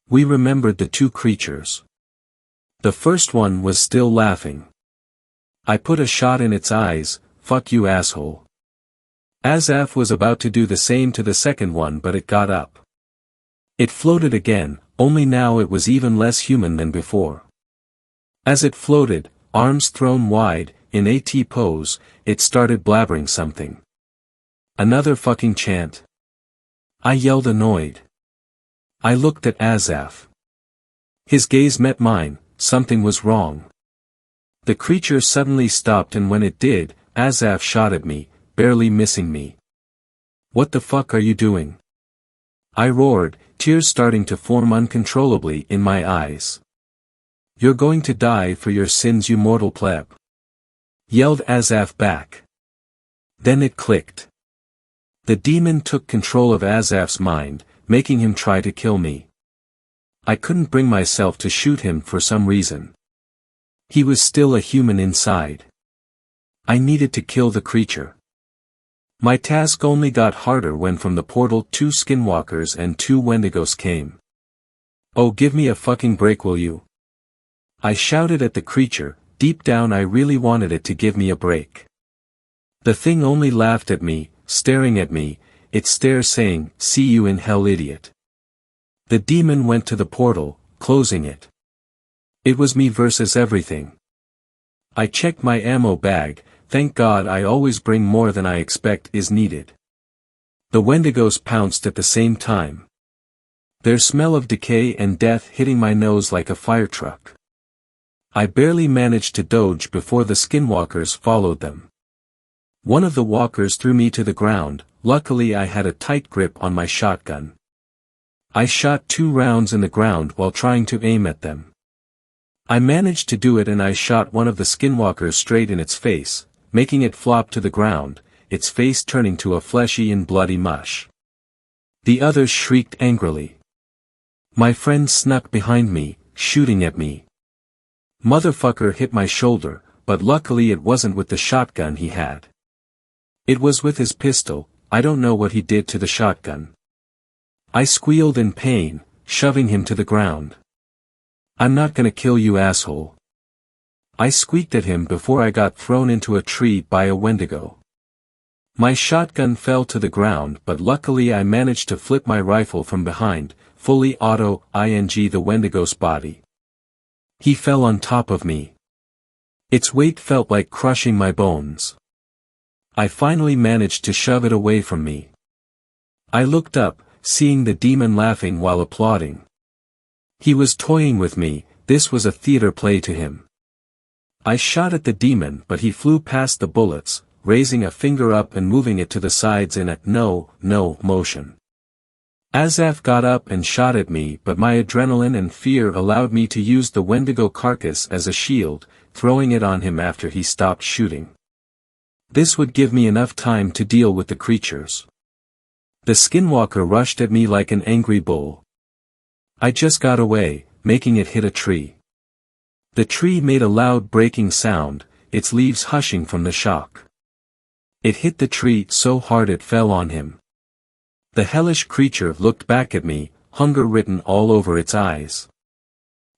We remembered the 2 creatures. The first one was still laughing. I put a shot in its eyes, "Fuck you asshole." Azaf was about to do the same to the second one but it got up. It floated again, only now it was even less human than before. As it floated, arms thrown wide, in AT pose, it started blabbering something. Another fucking chant. I yelled annoyed. I looked at Azaf. His gaze met mine. Something was wrong. The creature suddenly stopped and when it did, Azaf shot at me, barely missing me. "What the fuck are you doing?" I roared, tears starting to form uncontrollably in my eyes. "You're going to die for your sins, you mortal pleb," yelled Azaf back. Then it clicked. The demon took control of Azaf's mind, making him try to kill me. I couldn't bring myself to shoot him for some reason. He was still a human inside. I needed to kill the creature. My task only got harder when from the portal 2 skinwalkers and 2 wendigos came. "Oh, give me a fucking break, will you?" I shouted at the creature. Deep down I really wanted it to give me a break. The thing only laughed at me, staring at me, its stare saying, "See you in hell, idiot." The demon went to the portal, closing it. It was me versus everything. I checked my ammo bag, thank God I always bring more than I expect is needed. The Wendigos pounced at the same time. Their smell of decay and death hitting my nose like a fire truck. I barely managed to dodge before the skinwalkers followed them. One of the walkers threw me to the ground, luckily I had a tight grip on my shotgun. I shot 2 rounds in the ground while trying to aim at them. I managed to do it and I shot one of the skinwalkers straight in its face, making it flop to the ground, its face turning to a fleshy and bloody mush. The others shrieked angrily. My friend snuck behind me, shooting at me. Motherfucker hit my shoulder, but luckily it wasn't with the shotgun he had. It was with his pistol. I don't know what he did to the shotgun. I squealed in pain, shoving him to the ground. I'm not gonna kill you, asshole. I squeaked at him before I got thrown into a tree by a Wendigo. My shotgun fell to the ground, but luckily I managed to flip my rifle from behind, fully auto-ing the Wendigo's body. He fell on top of me. Its weight felt like crushing my bones. I finally managed to shove it away from me. I looked up, seeing the demon laughing while applauding. He was toying with me, this was a theater play to him. I shot at the demon but he flew past the bullets, raising a finger up and moving it to the sides in a no motion. Azaf got up and shot at me but my adrenaline and fear allowed me to use the Wendigo carcass as a shield, throwing it on him after he stopped shooting. This would give me enough time to deal with the creatures. The skinwalker rushed at me like an angry bull. I just got away, making it hit a tree. The tree made a loud breaking sound, its leaves hushing from the shock. It hit the tree so hard it fell on him. The hellish creature looked back at me, hunger written all over its eyes.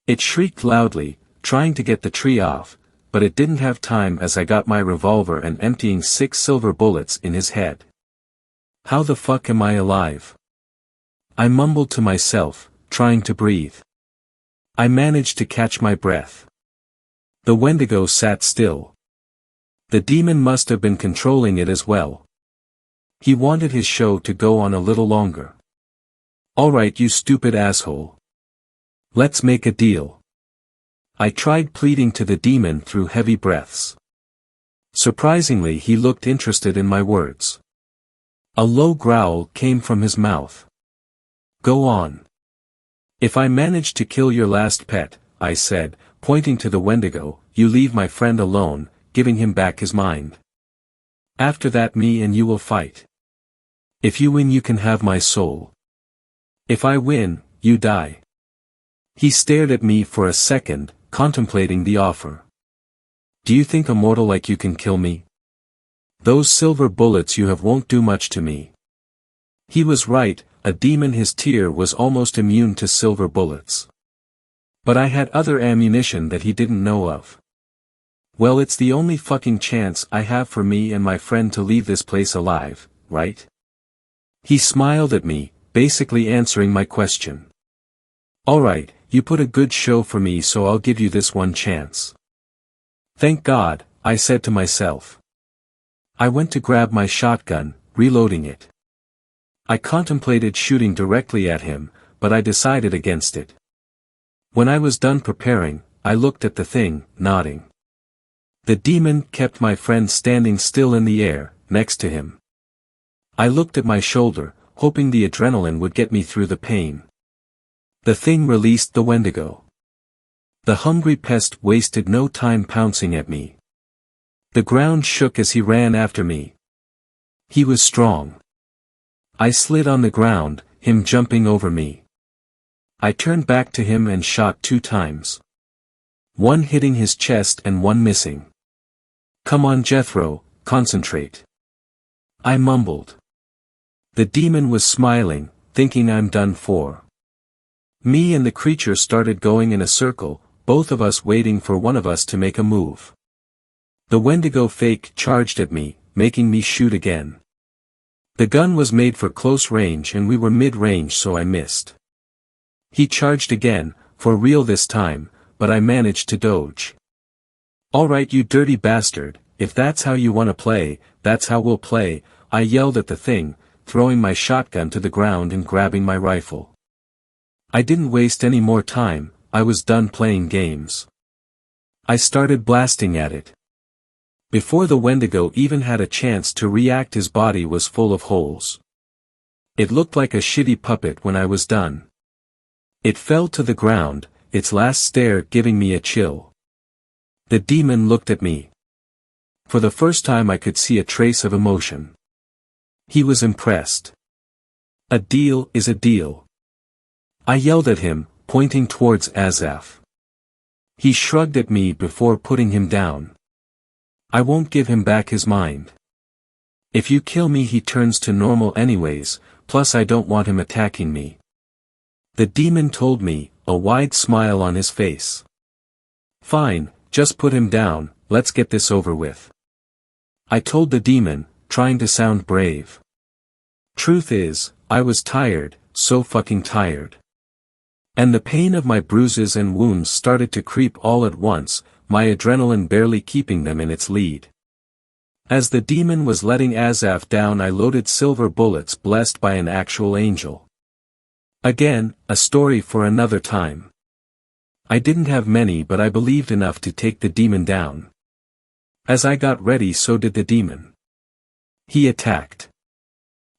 It shrieked loudly, trying to get the tree off, but it didn't have time as I got my revolver and emptying 6 silver bullets in his head. How the fuck am I alive? I mumbled to myself, trying to breathe. I managed to catch my breath. The Wendigo sat still. The demon must have been controlling it as well. He wanted his show to go on a little longer. Alright, you stupid asshole. Let's make a deal. I tried pleading to the demon through heavy breaths. Surprisingly, he looked interested in my words. A low growl came from his mouth. Go on. If I manage to kill your last pet, I said, pointing to the Wendigo, you leave my friend alone, giving him back his mind. After that, me and you will fight. If you win, you can have my soul. If I win, you die. He stared at me for a second, contemplating the offer. Do you think a mortal like you can kill me? Those silver bullets you have won't do much to me. He was right, a demon, his tear was almost immune to silver bullets. But I had other ammunition that he didn't know of. Well, it's the only fucking chance I have for me and my friend to leave this place alive, right? He smiled at me, basically answering my question. Alright, you put a good show for me, so I'll give you this one chance. Thank God, I said to myself. I went to grab my shotgun, reloading it. I contemplated shooting directly at him, but I decided against it. When I was done preparing, I looked at the thing, nodding. The demon kept my friend standing still in the air, next to him. I looked at my shoulder, hoping the adrenaline would get me through the pain. The thing released the Wendigo. The hungry pest wasted no time pouncing at me. The ground shook as he ran after me. He was strong. I slid on the ground, him jumping over me. I turned back to him and shot 2 times. One hitting his chest and one missing. Come on, Jethro, concentrate. I mumbled. The demon was smiling, thinking I'm done for. Me and the creature started going in a circle, both of us waiting for one of us to make a move. The Wendigo fake charged at me, making me shoot again. The gun was made for close range and we were mid-range, so I missed. He charged again, for real this time, but I managed to dodge. "Alright you dirty bastard, if that's how you wanna play, that's how we'll play," I yelled at the thing, throwing my shotgun to the ground and grabbing my rifle. I didn't waste any more time, I was done playing games. I started blasting at it. Before the Wendigo even had a chance to react, his body was full of holes. It looked like a shitty puppet when I was done. It fell to the ground, its last stare giving me a chill. The demon looked at me. For the first time I could see a trace of emotion. He was impressed. "A deal is a deal." I yelled at him, pointing towards Azaf. He shrugged at me before putting him down. "I won't give him back his mind. If you kill me he turns to normal anyways, plus I don't want him attacking me." The demon told me, a wide smile on his face. "Fine, just put him down, let's get this over with." I told the demon, trying to sound brave. Truth is, I was tired, so fucking tired. And the pain of my bruises and wounds started to creep all at once, my adrenaline barely keeping them in its lead. As the demon was letting Azaf down, I loaded silver bullets blessed by an actual angel. Again, a story for another time. I didn't have many, but I believed enough to take the demon down. As I got ready, so did the demon. He attacked.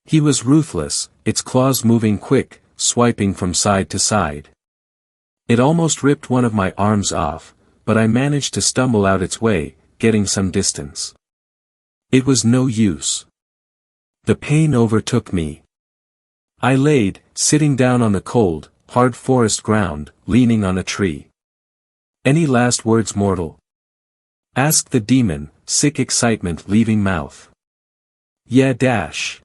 He was ruthless, its claws moving quick, swiping from side to side. It almost ripped one of my arms off, but I managed to stumble out its way, getting some distance. It was no use. The pain overtook me. I laid, sitting down on the cold, hard forest ground, leaning on a tree. "Any last words, mortal?" asked the demon, sick excitement leaving mouth. "Yeah dash."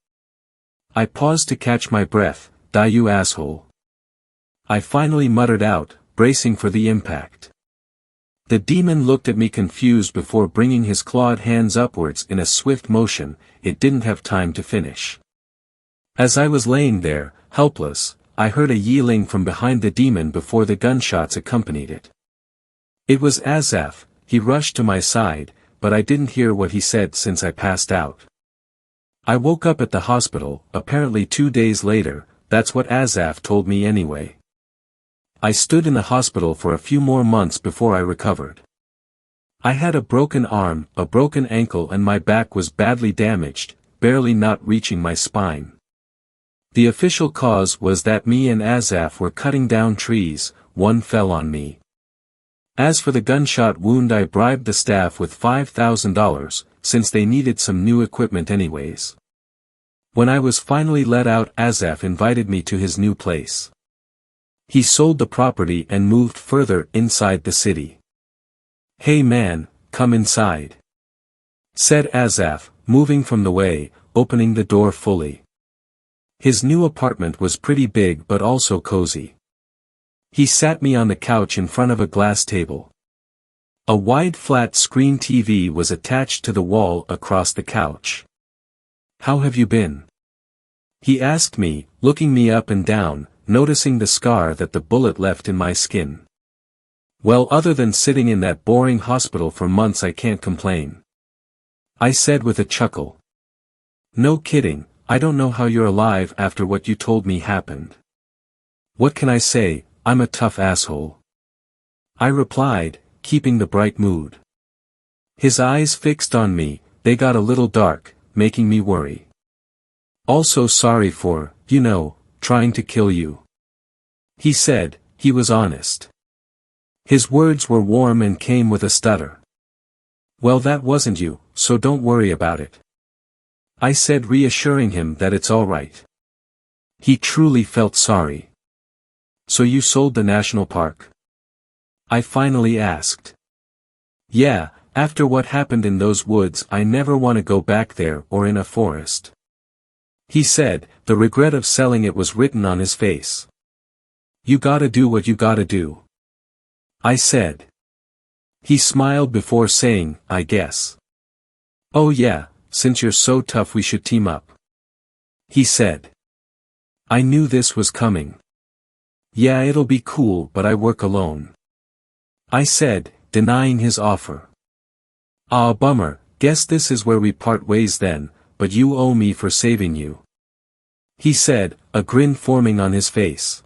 I paused to catch my breath. "Die you asshole." I finally muttered out, bracing for the impact. The demon looked at me confused before bringing his clawed hands upwards in a swift motion. It didn't have time to finish. As I was laying there, helpless, I heard a yelling from behind the demon before the gunshots accompanied it. It was Azaf. He rushed to my side, but I didn't hear what he said since I passed out. I woke up at the hospital, apparently 2 days later. That's what Azaf told me anyway. I stood in the hospital for a few more months before I recovered. I had a broken arm, a broken ankle, and my back was badly damaged, barely not reaching my spine. The official cause was that me and Azaf were cutting down trees. One fell on me. As for the gunshot wound, I bribed the staff with $5,000, since they needed some new equipment anyways. When I was finally let out, Azaf invited me to his new place. He sold the property and moved further inside the city. "Hey man, come inside," said Azaf, moving from the way, opening the door fully. His new apartment was pretty big but also cozy. He sat me on the couch in front of a glass table. A wide flat screen TV was attached to the wall across the couch. "How have you been?" he asked me, looking me up and down, noticing the scar that the bullet left in my skin. "Well, other than sitting in that boring hospital for months, I can't complain," I said with a chuckle. "No kidding, I don't know how you're alive after what you told me happened." "What can I say, I'm a tough asshole," I replied, keeping the bright mood. His eyes fixed on me, they got a little dark, making me worry. "Also sorry for, trying to kill you," he said. He was honest. His words were warm and came with a stutter. "Well, that wasn't you, so don't worry about it," I said, reassuring him that it's all right. He truly felt sorry. "So you sold the national park?" I finally asked. "Yeah, after what happened in those woods, I never want to go back there or in a forest," he said, the regret of selling it was written on his face. "You gotta do what you gotta do," I said. He smiled before saying, "I guess." "Oh yeah, since you're so tough we should team up," he said. I knew this was coming. Yeah, it'll be cool, but I work alone. I said, denying his offer. Ah, bummer, guess this is where we part ways then, but you owe me for saving you. He said, a grin forming on his face.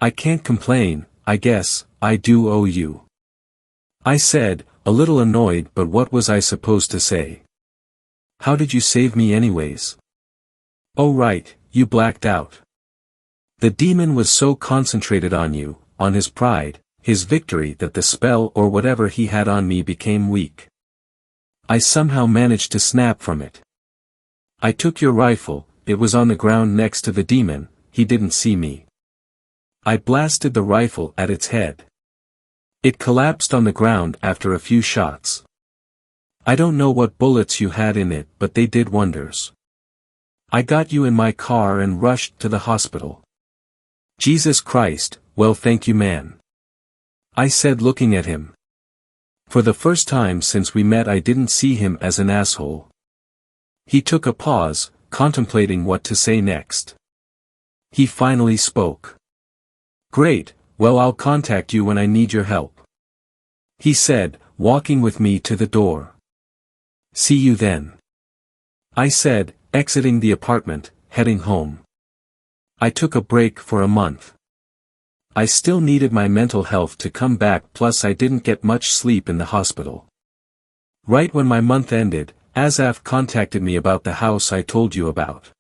I can't complain, I guess, I do owe you. I said, a little annoyed, but what was I supposed to say? How did you save me anyways? Oh right, you blacked out. The demon was so concentrated on you, on his pride, his victory, that the spell or whatever he had on me became weak. I somehow managed to snap from it. I took your rifle, it was on the ground next to the demon, he didn't see me. I blasted the rifle at its head. It collapsed on the ground after a few shots. I don't know what bullets you had in it, but they did wonders. I got you in my car and rushed to the hospital. Jesus Christ, well thank you man. I said looking at him. For the first time since we met I didn't see him as an asshole. He took a pause, contemplating what to say next. He finally spoke. Great, well I'll contact you when I need your help. He said, walking with me to the door. See you then. I said, exiting the apartment, heading home. I took a break for a month. I still needed my mental health to come back, plus I didn't get much sleep in the hospital. Right when my month ended, Asaf contacted me about the house I told you about.